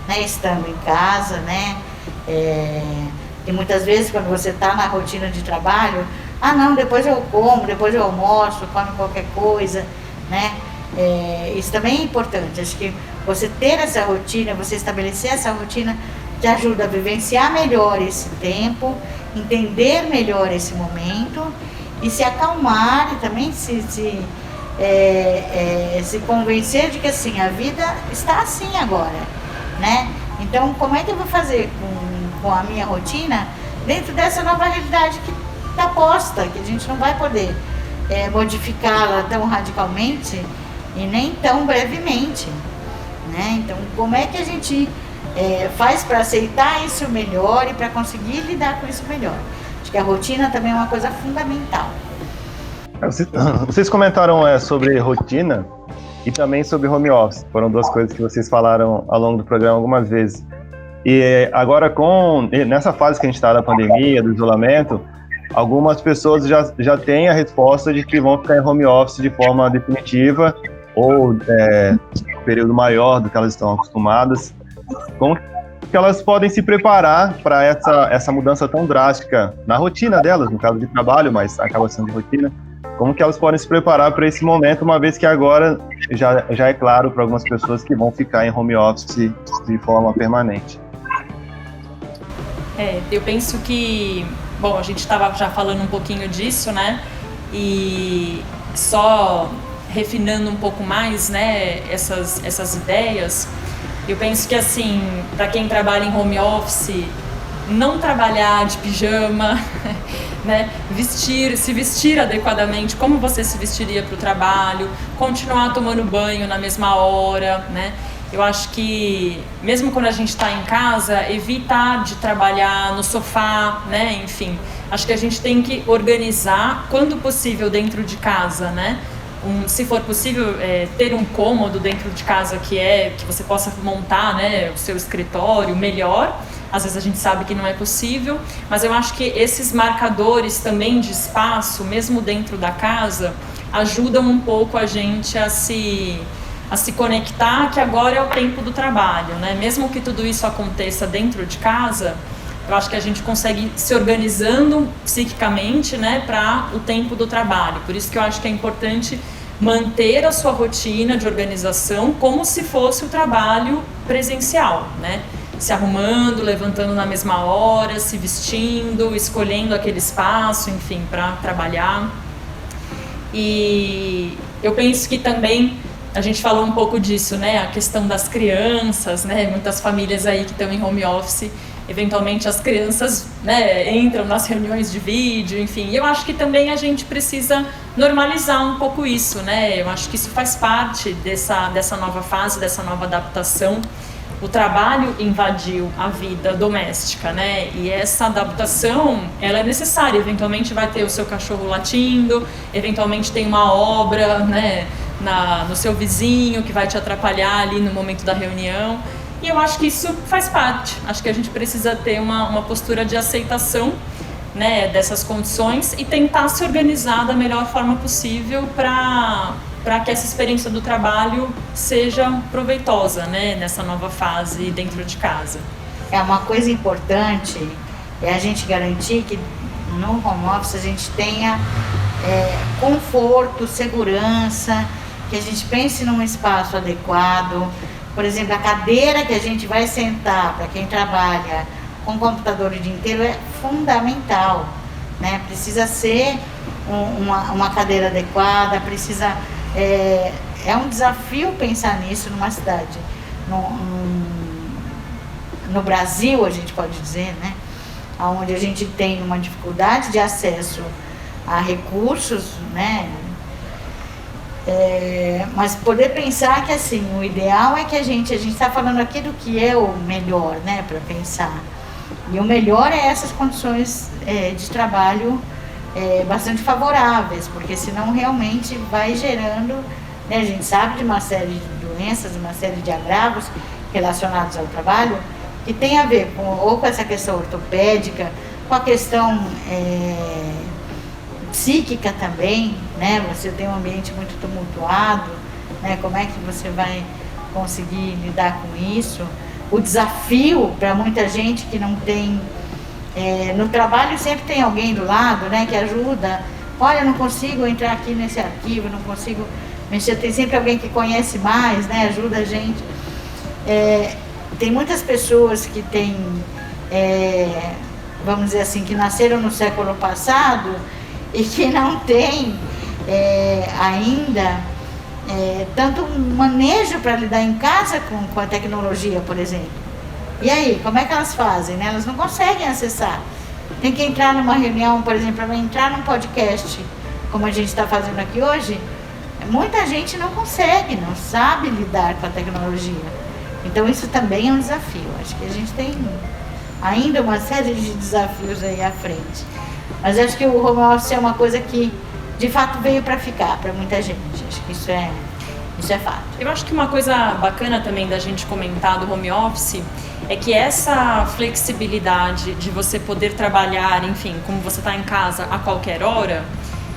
né? Estando em casa, né? E muitas vezes quando você está na rotina de trabalho, não, depois eu como, depois eu almoço, como qualquer coisa, né? Isso também é importante. Acho que você ter essa rotina, você estabelecer essa rotina, te ajuda a vivenciar melhor esse tempo, entender melhor esse momento e se acalmar e também se convencer de que assim, a vida está assim agora, né? Então, como é que eu vou fazer com a minha rotina dentro dessa nova realidade que está posta, que a gente não vai poder modificá-la tão radicalmente e nem tão brevemente, né? Então, como é que a gente faz para aceitar isso melhor e para conseguir lidar com isso melhor? Acho que a rotina também é uma coisa fundamental. Vocês comentaram sobre rotina e também sobre home office. Foram duas coisas que vocês falaram ao longo do programa algumas vezes. E agora, nessa fase que a gente está da pandemia, do isolamento, algumas pessoas já têm a resposta de que vão ficar em home office de forma definitiva ou um período maior do que elas estão acostumadas. Como que elas podem se preparar para essa mudança tão drástica na rotina delas, no caso de trabalho, mas acaba sendo de rotina? Como que elas podem se preparar para esse momento, uma vez que agora já é claro para algumas pessoas que vão ficar em home office de forma permanente? Eu penso que, bom, a gente estava já falando um pouquinho disso, né? E só refinando um pouco mais, né, essas ideias, eu penso que, assim, para quem trabalha em home office, não trabalhar de pijama, né? Se vestir adequadamente, como você se vestiria para o trabalho, continuar tomando banho na mesma hora, né? Eu acho que, mesmo quando a gente está em casa, evitar de trabalhar no sofá, né? Enfim, acho que a gente tem que organizar, quando possível, dentro de casa, né? Se for possível, ter um cômodo dentro de casa que você possa montar, né, o seu escritório melhor. Às vezes a gente sabe que não é possível, mas eu acho que esses marcadores também de espaço, mesmo dentro da casa, ajudam um pouco a gente a se conectar que agora é o tempo do trabalho, né? Mesmo que tudo isso aconteça dentro de casa, eu acho que a gente consegue se organizando psiquicamente, né, para o tempo do trabalho. Por isso que eu acho que é importante manter a sua rotina de organização como se fosse o trabalho presencial, né? Se arrumando, levantando na mesma hora, se vestindo, escolhendo aquele espaço, enfim, para trabalhar. E eu penso que também a gente falou um pouco disso, né? A questão das crianças, né? Muitas famílias aí que estão em home office, eventualmente as crianças, né, entram nas reuniões de vídeo, enfim. E eu acho que também a gente precisa normalizar um pouco isso, né? Eu acho que isso faz parte dessa nova fase, dessa nova adaptação. O trabalho invadiu a vida doméstica, né? E essa adaptação, ela é necessária. Eventualmente vai ter o seu cachorro latindo, eventualmente tem uma obra, né, no seu vizinho que vai te atrapalhar ali no momento da reunião. E eu acho que isso faz parte. Acho que a gente precisa ter uma postura de aceitação, né, dessas condições e tentar se organizar da melhor forma possível para que essa experiência do trabalho seja proveitosa, né, nessa nova fase dentro de casa. Uma coisa importante é a gente garantir que no home office a gente tenha conforto, segurança, que a gente pense num espaço adequado. Por exemplo, a cadeira que a gente vai sentar para quem trabalha com computador o dia inteiro é fundamental, né? Precisa ser uma cadeira adequada, precisa... É um desafio pensar nisso numa cidade. No Brasil, a gente pode dizer, né? Onde a gente tem uma dificuldade de acesso a recursos, né? Mas poder pensar que, assim, o ideal é que a gente está falando aqui do que é o melhor, né, para pensar. E o melhor é essas condições de trabalho bastante favoráveis, porque senão realmente vai gerando, né, a gente sabe de uma série de doenças, uma série de agravos relacionados ao trabalho, que tem a ver ou com essa questão ortopédica, com a questão psíquica também, né? Você tem um ambiente muito tumultuado, né? Como é que você vai conseguir lidar com isso? O desafio para muita gente que não tem... no trabalho sempre tem alguém do lado, né, que ajuda. Olha, eu não consigo entrar aqui nesse arquivo, não consigo mexer. Tem sempre alguém que conhece mais, né, ajuda a gente. Tem muitas pessoas que têm, vamos dizer assim, que nasceram no século passado e que não têm ainda tanto manejo para lidar em casa com a tecnologia, por exemplo. E aí, como é que elas fazem, né? Elas não conseguem acessar. Tem que entrar numa reunião, por exemplo, para entrar num podcast, como a gente está fazendo aqui hoje, muita gente não consegue, não sabe lidar com a tecnologia. Então isso também é um desafio. Acho que a gente tem ainda uma série de desafios aí à frente. Mas acho que o home office é uma coisa que de fato veio para ficar para muita gente. Acho que isso é fato. Eu acho que uma coisa bacana também da gente comentar do home office é que essa flexibilidade de você poder trabalhar, enfim, como você está em casa a qualquer hora,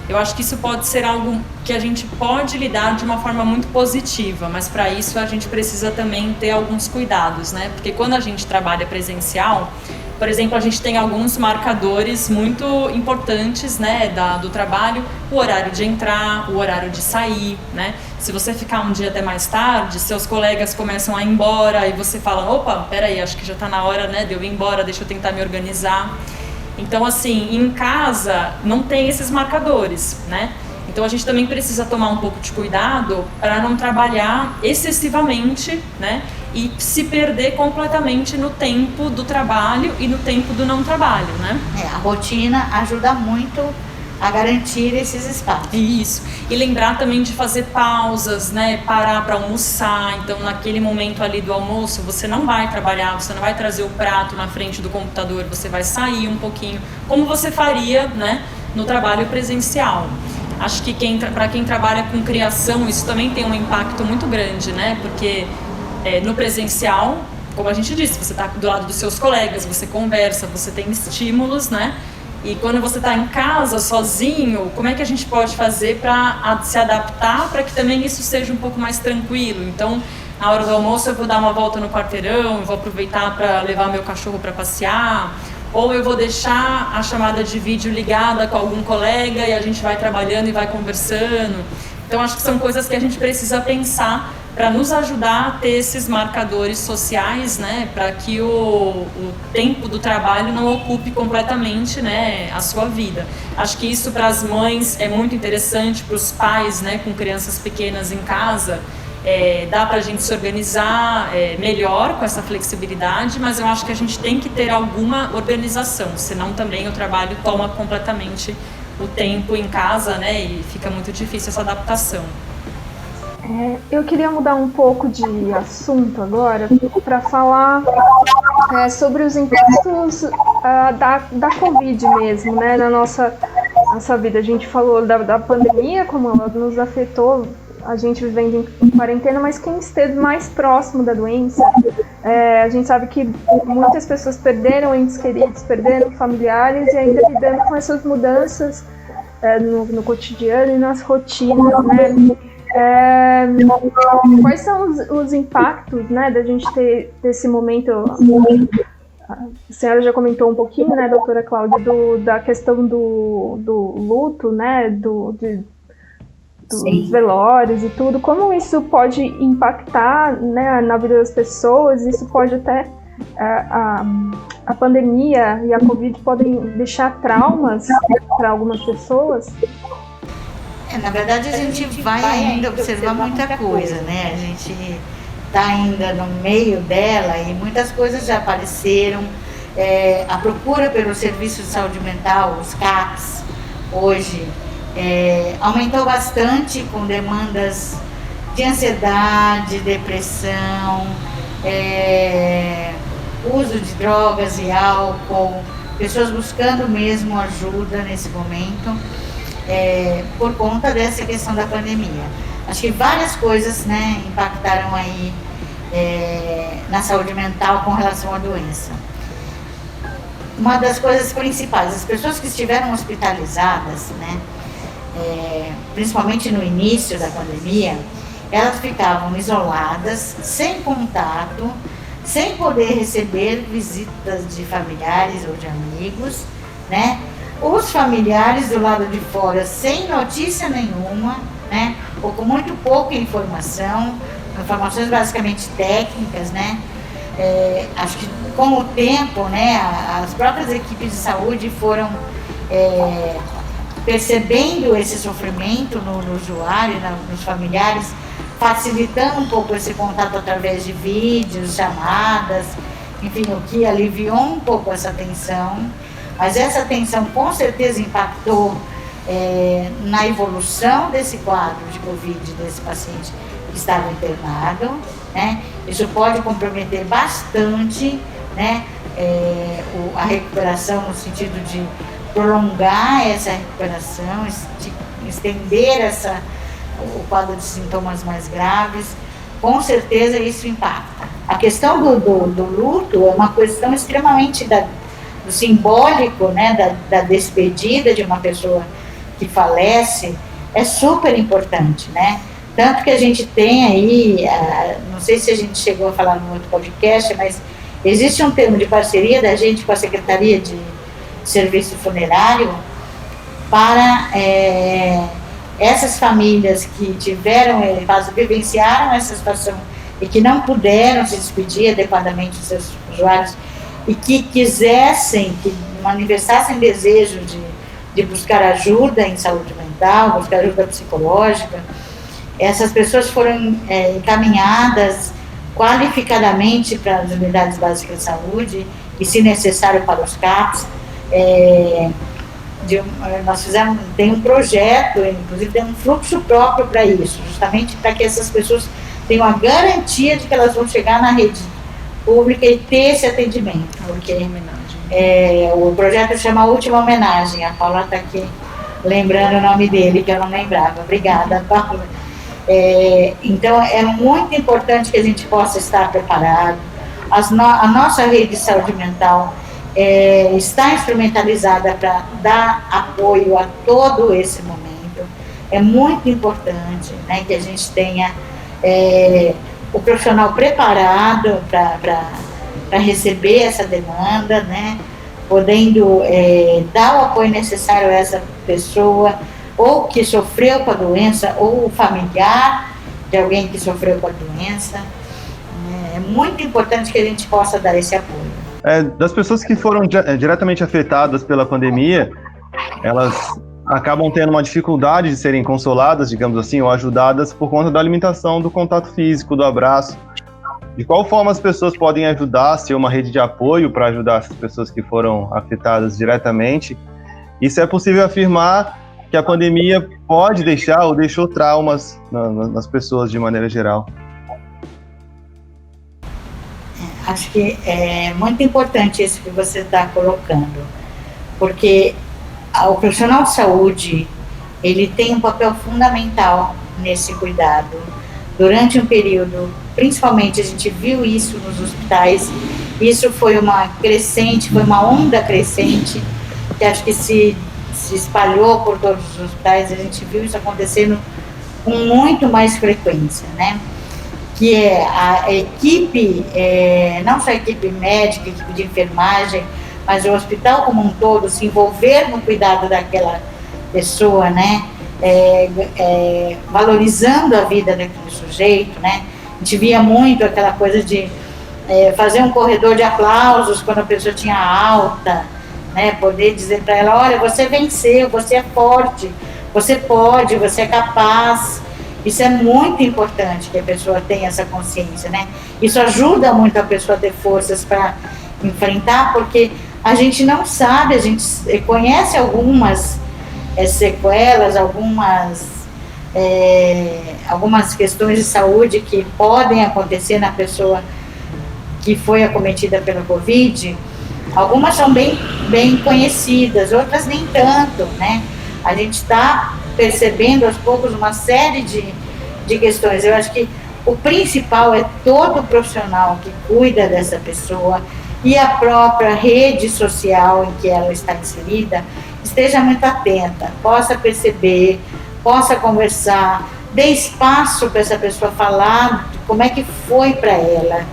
eu acho que isso pode ser algo que a gente pode lidar de uma forma muito positiva, mas para isso a gente precisa também ter alguns cuidados, né? Porque quando a gente trabalha presencial, por exemplo, a gente tem alguns marcadores muito importantes, né, do trabalho, o horário de entrar, o horário de sair, né? Se você ficar um dia até mais tarde, seus colegas começam a ir embora e você fala, opa, peraí, acho que já está na hora, né, de eu ir embora, deixa eu tentar me organizar. Então, assim, em casa não tem esses marcadores, né? Então a gente também precisa tomar um pouco de cuidado para não trabalhar excessivamente, né? E se perder completamente no tempo do trabalho e no tempo do não trabalho, né? A rotina ajuda muito a garantir esses espaços. Isso. E lembrar também de fazer pausas, né? Parar para almoçar. Então, naquele momento ali do almoço, você não vai trabalhar, você não vai trazer o prato na frente do computador, você vai sair um pouquinho, como você faria, né? No trabalho presencial. Acho que para quem trabalha com criação, isso também tem um impacto muito grande, né? Porque no presencial, como a gente disse, você está do lado dos seus colegas, você conversa, você tem estímulos, né? E quando você está em casa, sozinho, como é que a gente pode fazer para se adaptar para que também isso seja um pouco mais tranquilo? Então, na hora do almoço eu vou dar uma volta no quarteirão, eu vou aproveitar para levar meu cachorro para passear, ou eu vou deixar a chamada de vídeo ligada com algum colega e a gente vai trabalhando e vai conversando. Então, acho que são coisas que a gente precisa pensar para nos ajudar a ter esses marcadores sociais, né, para que o tempo do trabalho não ocupe completamente, né, a sua vida. Acho que isso para as mães é muito interessante, para os pais, né, com crianças pequenas em casa, dá para a gente se organizar melhor com essa flexibilidade, mas eu acho que a gente tem que ter alguma organização, senão também o trabalho toma completamente o tempo em casa, né, e fica muito difícil essa adaptação. Eu queria mudar um pouco de assunto agora para falar sobre os impactos da Covid mesmo, né, na nossa vida. A gente falou da pandemia, como ela nos afetou, a gente vivendo em quarentena, mas quem esteve mais próximo da doença, a gente sabe que muitas pessoas perderam entes queridos, perderam familiares e ainda lidando com essas mudanças no cotidiano e nas rotinas, né? Quais são os impactos, né, da gente ter esse momento? A senhora já comentou um pouquinho, né, doutora Cláudia, da questão do luto, né, dos velórios e tudo. Como isso pode impactar, né, na vida das pessoas? Isso pode até... A pandemia e a Covid podem deixar traumas para algumas pessoas? Na verdade, a gente vai ainda observar muita coisa, né? A gente está ainda no meio dela e muitas coisas já apareceram. A procura pelos serviços de saúde mental, os CAPs, hoje, aumentou bastante com demandas de ansiedade, depressão, uso de drogas e álcool, pessoas buscando mesmo ajuda nesse momento. Por conta dessa questão da pandemia. Acho que várias coisas, né, impactaram aí na saúde mental com relação à doença. Uma das coisas principais, as pessoas que estiveram hospitalizadas, né, principalmente no início da pandemia, elas ficavam isoladas, sem contato, sem poder receber visitas de familiares ou de amigos, né? Os familiares do lado de fora sem notícia nenhuma, né, ou com muito pouca informações basicamente técnicas, né. Acho que com o tempo, né, as próprias equipes de saúde foram percebendo esse sofrimento no usuário, nos familiares, facilitando um pouco esse contato através de vídeos, chamadas, enfim, o que aliviou um pouco essa tensão. Mas essa tensão com certeza impactou na evolução desse quadro de Covid desse paciente que estava internado, né? Isso pode comprometer bastante, né, a recuperação, no sentido de prolongar essa recuperação, de estender o quadro de sintomas mais graves. Com certeza isso impacta. A questão do luto é uma questão extremamente do simbólico, né, da despedida de uma pessoa que falece, é super importante, né? Tanto que a gente tem aí, não sei se a gente chegou a falar no outro podcast, mas existe um termo de parceria da gente com a Secretaria de Serviço Funerário para essas famílias que vivenciaram essa situação e que não puderam se despedir adequadamente dos seus usuários e que quisessem, que manifestassem desejo de buscar ajuda em saúde mental, buscar ajuda psicológica. Essas pessoas foram encaminhadas qualificadamente para as unidades básicas de saúde e, se necessário, para os CAPs. Nós tem um projeto, inclusive tem um fluxo próprio para isso, justamente para que essas pessoas tenham a garantia de que elas vão chegar na rede pública e ter esse atendimento. Porque o projeto chama Última Homenagem. A Paula está aqui lembrando o nome dele, que eu não lembrava. Obrigada, Paula. Então, é muito importante que a gente possa estar preparado. A nossa rede de saúde mental está instrumentalizada para dar apoio a todo esse momento. É muito importante, né, que a gente tenha o profissional preparado para receber essa demanda, né, podendo dar o apoio necessário a essa pessoa, ou que sofreu com a doença, ou o familiar de alguém que sofreu com a doença. É muito importante que a gente possa dar esse apoio. Das pessoas que foram diretamente afetadas pela pandemia, elas acabam tendo uma dificuldade de serem consoladas, digamos assim, ou ajudadas por conta da limitação do contato físico, do abraço. De qual forma as pessoas podem ajudar, ser uma rede de apoio para ajudar essas pessoas que foram afetadas diretamente? E se é possível afirmar que a pandemia pode deixar ou deixou traumas nas pessoas de maneira geral? Acho que é muito importante isso que você está colocando, porque o profissional de saúde, ele tem um papel fundamental nesse cuidado. Durante um período, principalmente a gente viu isso nos hospitais, isso foi uma onda crescente, que acho que se espalhou por todos os hospitais. A gente viu isso acontecendo com muito mais frequência, né? Que é a equipe, não só a equipe médica, a equipe de enfermagem, mas o hospital como um todo se envolver no cuidado daquela pessoa, né? Valorizando a vida daquele sujeito, né? A gente via muito aquela coisa de fazer um corredor de aplausos quando a pessoa tinha alta, né? Poder dizer para ela: olha, você venceu, você é forte, você pode, você é capaz. Isso é muito importante, que a pessoa tenha essa consciência, né? Isso ajuda muito a pessoa a ter forças para enfrentar, porque a gente não sabe, a gente conhece algumas sequelas, algumas questões de saúde que podem acontecer na pessoa que foi acometida pela Covid. Algumas são bem conhecidas, outras nem tanto, né? A gente está percebendo aos poucos uma série de questões. Eu acho que o principal é todo profissional que cuida dessa pessoa e a própria rede social em que ela está inserida esteja muito atenta, possa perceber, possa conversar, dê espaço para essa pessoa falar como é que foi para ela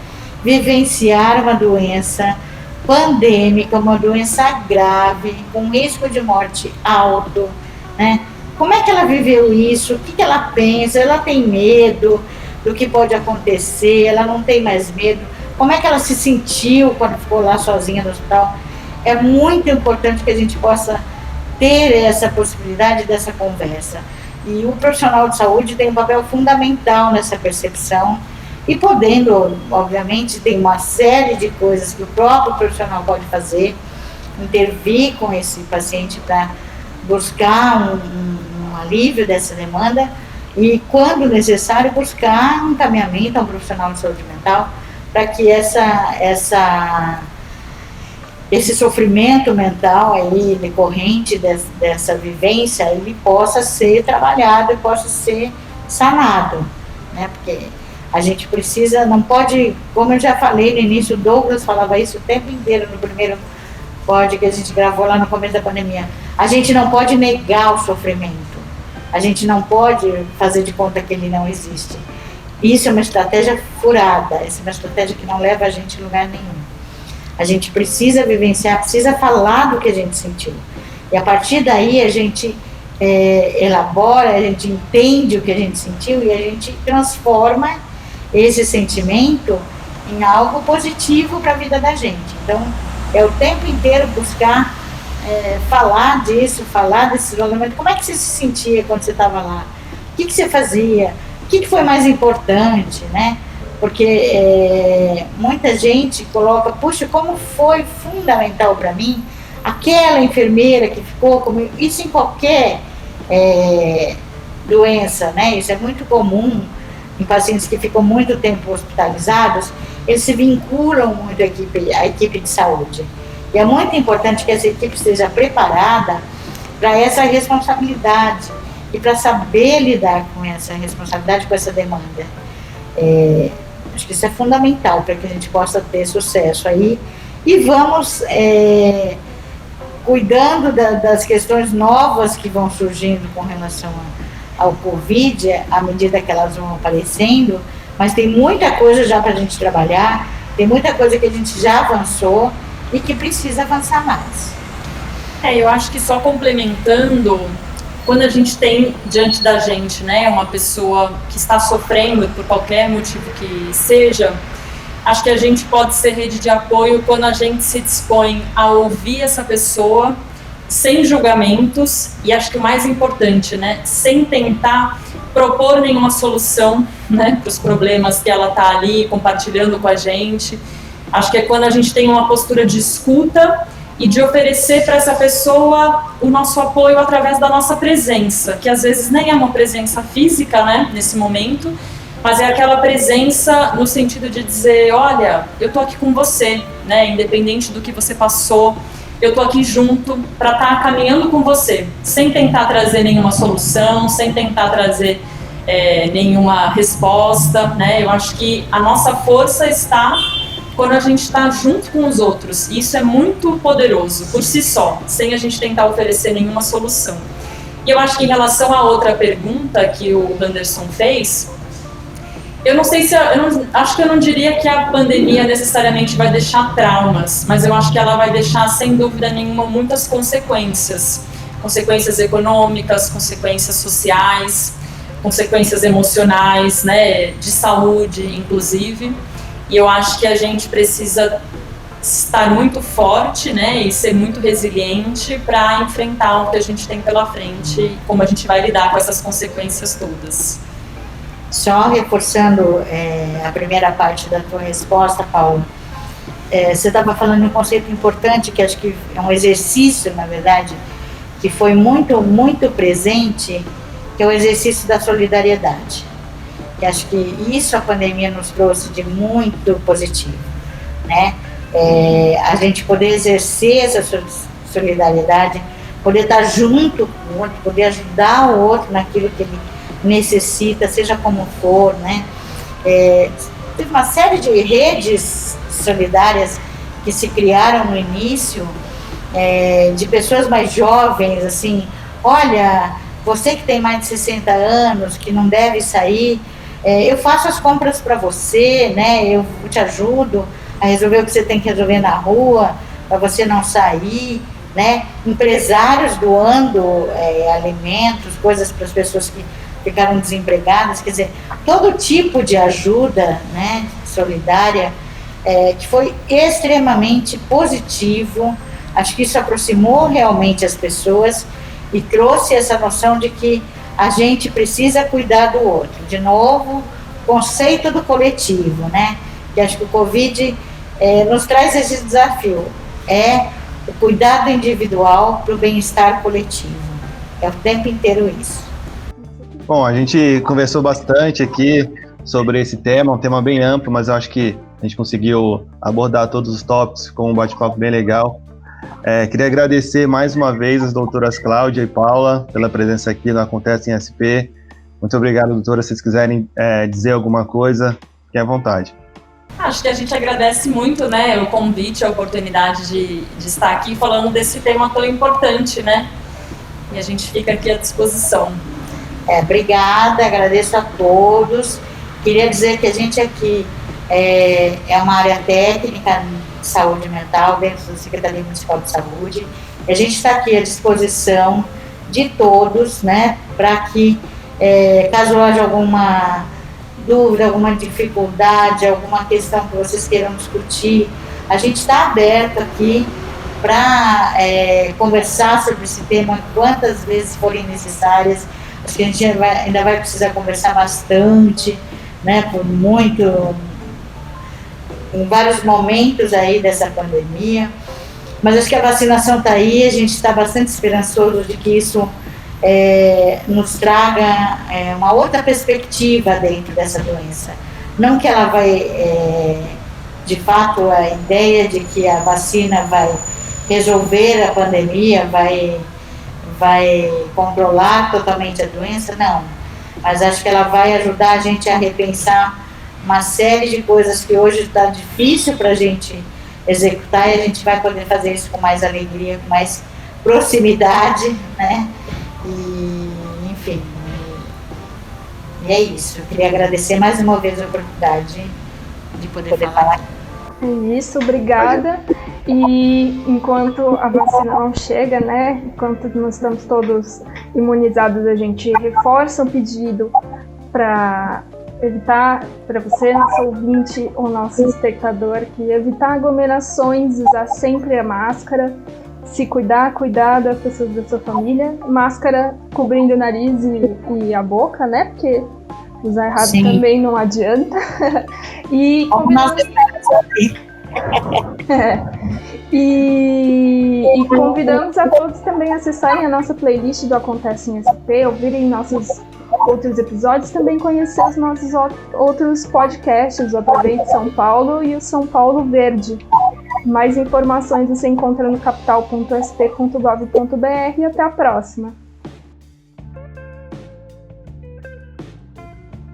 vivenciar uma doença pandêmica, uma doença grave, com risco de morte alto, né? Como é que ela viveu isso? O que ela pensa? Ela tem medo do que pode acontecer? Ela não tem mais medo? Como é que ela se sentiu quando ficou lá sozinha no hospital? É muito importante que a gente possa ter essa possibilidade dessa conversa. E o profissional de saúde tem um papel fundamental nessa percepção e podendo, obviamente, tem uma série de coisas que o próprio profissional pode fazer, intervir com esse paciente para buscar um alívio dessa demanda e, quando necessário, buscar um encaminhamento a um profissional de saúde mental para que esse sofrimento mental aí decorrente dessa vivência, ele possa ser trabalhado e possa ser sanado, né? Porque a gente precisa, não pode, como eu já falei no início, o Douglas falava isso o tempo inteiro no primeiro pod que a gente gravou lá no começo da pandemia, a gente não pode negar o sofrimento, a gente não pode fazer de conta que ele não existe. Isso é uma estratégia furada, essa é uma estratégia que não leva a gente a lugar nenhum. A gente precisa vivenciar, precisa falar do que a gente sentiu. E a partir daí a gente elabora, a gente entende o que a gente sentiu e a gente transforma esse sentimento em algo positivo para a vida da gente. Então, é o tempo inteiro buscar falar disso, falar desse isolamento. Como é que você se sentia quando você estava lá? O que você fazia? O que foi mais importante, né? Porque muita gente coloca, puxa, como foi fundamental para mim aquela enfermeira que ficou comigo. Isso em qualquer doença, né? Isso é muito comum em pacientes que ficam muito tempo hospitalizados, eles se vinculam muito à equipe de saúde. E é muito importante que essa equipe esteja preparada para essa responsabilidade e para saber lidar com essa responsabilidade, com essa demanda. Acho que isso é fundamental para que a gente possa ter sucesso aí. E vamos cuidando das questões novas que vão surgindo com relação ao Covid, à medida que elas vão aparecendo, mas tem muita coisa já para a gente trabalhar, tem muita coisa que a gente já avançou e que precisa avançar mais. Eu acho que só complementando, quando a gente tem diante da gente, né, uma pessoa que está sofrendo por qualquer motivo que seja, acho que a gente pode ser rede de apoio quando a gente se dispõe a ouvir essa pessoa sem julgamentos e, acho que o mais importante, né, sem tentar propor nenhuma solução, né, para os problemas que ela está ali compartilhando com a gente. Acho que é quando a gente tem uma postura de escuta e de oferecer para essa pessoa o nosso apoio através da nossa presença, que às vezes nem é uma presença física, né, nesse momento, mas é aquela presença no sentido de dizer, olha, eu tô aqui com você, né, independente do que você passou, eu tô aqui junto para estar caminhando com você, sem tentar trazer nenhuma solução, sem tentar trazer nenhuma resposta, né. Eu acho que a nossa força está quando a gente está junto com os outros, e isso é muito poderoso por si só, sem a gente tentar oferecer nenhuma solução. E eu acho que em relação à outra pergunta que o Anderson fez, eu não sei se, acho que eu não diria que a pandemia necessariamente vai deixar traumas, mas eu acho que ela vai deixar, sem dúvida nenhuma, muitas consequências econômicas, consequências sociais, consequências emocionais, né, de saúde, inclusive. E eu acho que a gente precisa estar muito forte, né, e ser muito resiliente para enfrentar o que a gente tem pela frente e como a gente vai lidar com essas consequências todas. Só reforçando a primeira parte da tua resposta, Paulo, você estava falando de um conceito importante, que acho que é um exercício, na verdade, que foi muito, muito presente, que é o exercício da solidariedade. E acho que isso a pandemia nos trouxe de muito positivo, né? A gente poder exercer essa solidariedade, poder estar junto com o outro, poder ajudar o outro naquilo que ele necessita, seja como for, né? Teve uma série de redes solidárias que se criaram no início, de pessoas mais jovens, assim, olha, você que tem mais de 60 anos, que não deve sair, eu faço as compras para você, né? Eu te ajudo a resolver o que você tem que resolver na rua, para você não sair, né? Empresários doando alimentos, coisas para as pessoas que ficaram desempregadas, quer dizer, todo tipo de ajuda, né, solidária, que foi extremamente positivo. Acho que isso aproximou realmente as pessoas e trouxe essa noção de que a gente precisa cuidar do outro. De novo, conceito do coletivo, né? Que acho que o Covid nos traz esse desafio, o cuidado individual para o bem-estar coletivo. É o tempo inteiro isso. Bom, a gente conversou bastante aqui sobre esse tema, um tema bem amplo, mas eu acho que a gente conseguiu abordar todos os tópicos com um bate-papo bem legal. Queria agradecer mais uma vez as doutoras Cláudia e Paula pela presença aqui no Acontece em SP. Muito obrigado, doutora. Se vocês quiserem dizer alguma coisa, fiquem à vontade. Acho que a gente agradece muito, né, o convite, a oportunidade de estar aqui falando desse tema tão importante, né? E a gente fica aqui à disposição. Obrigada, agradeço a todos. Queria dizer que a gente aqui é uma área técnica de saúde mental dentro da Secretaria Municipal de Saúde. A gente está aqui à disposição de todos, né, para que, caso haja alguma dúvida, alguma dificuldade, alguma questão que vocês queiram discutir, a gente está aberto aqui para conversar sobre esse tema quantas vezes forem necessárias. Acho que a gente ainda vai precisar conversar bastante, né, em vários momentos aí dessa pandemia, mas acho que a vacinação está aí, a gente está bastante esperançoso de que isso nos traga uma outra perspectiva dentro dessa doença. Não que ela vai, de fato, a ideia de que a vacina vai resolver a pandemia, vai controlar totalmente a doença, não. Mas acho que ela vai ajudar a gente a repensar uma série de coisas que hoje está difícil para a gente executar, e a gente vai poder fazer isso com mais alegria, com mais proximidade, né? E, enfim, e é isso. Eu queria agradecer mais uma vez a oportunidade de poder falar. É isso, obrigada. E enquanto a vacina não chega, né, enquanto nós estamos todos imunizados, a gente reforça o pedido para evitar, para você, nosso ouvinte ou nosso espectador, que evitar aglomerações, usar sempre a máscara, se cuidar das pessoas da sua família, máscara cobrindo o nariz e a boca, né, porque usar errado Sim. também não adianta. E convidamos a todos também a acessarem a nossa playlist do Acontece em SP, ouvirem nossos outros episódios, também conhecer os nossos outros podcasts, o Aproveite São Paulo e o São Paulo Verde. Mais informações você encontra no capital.sp.gov.br e até a próxima.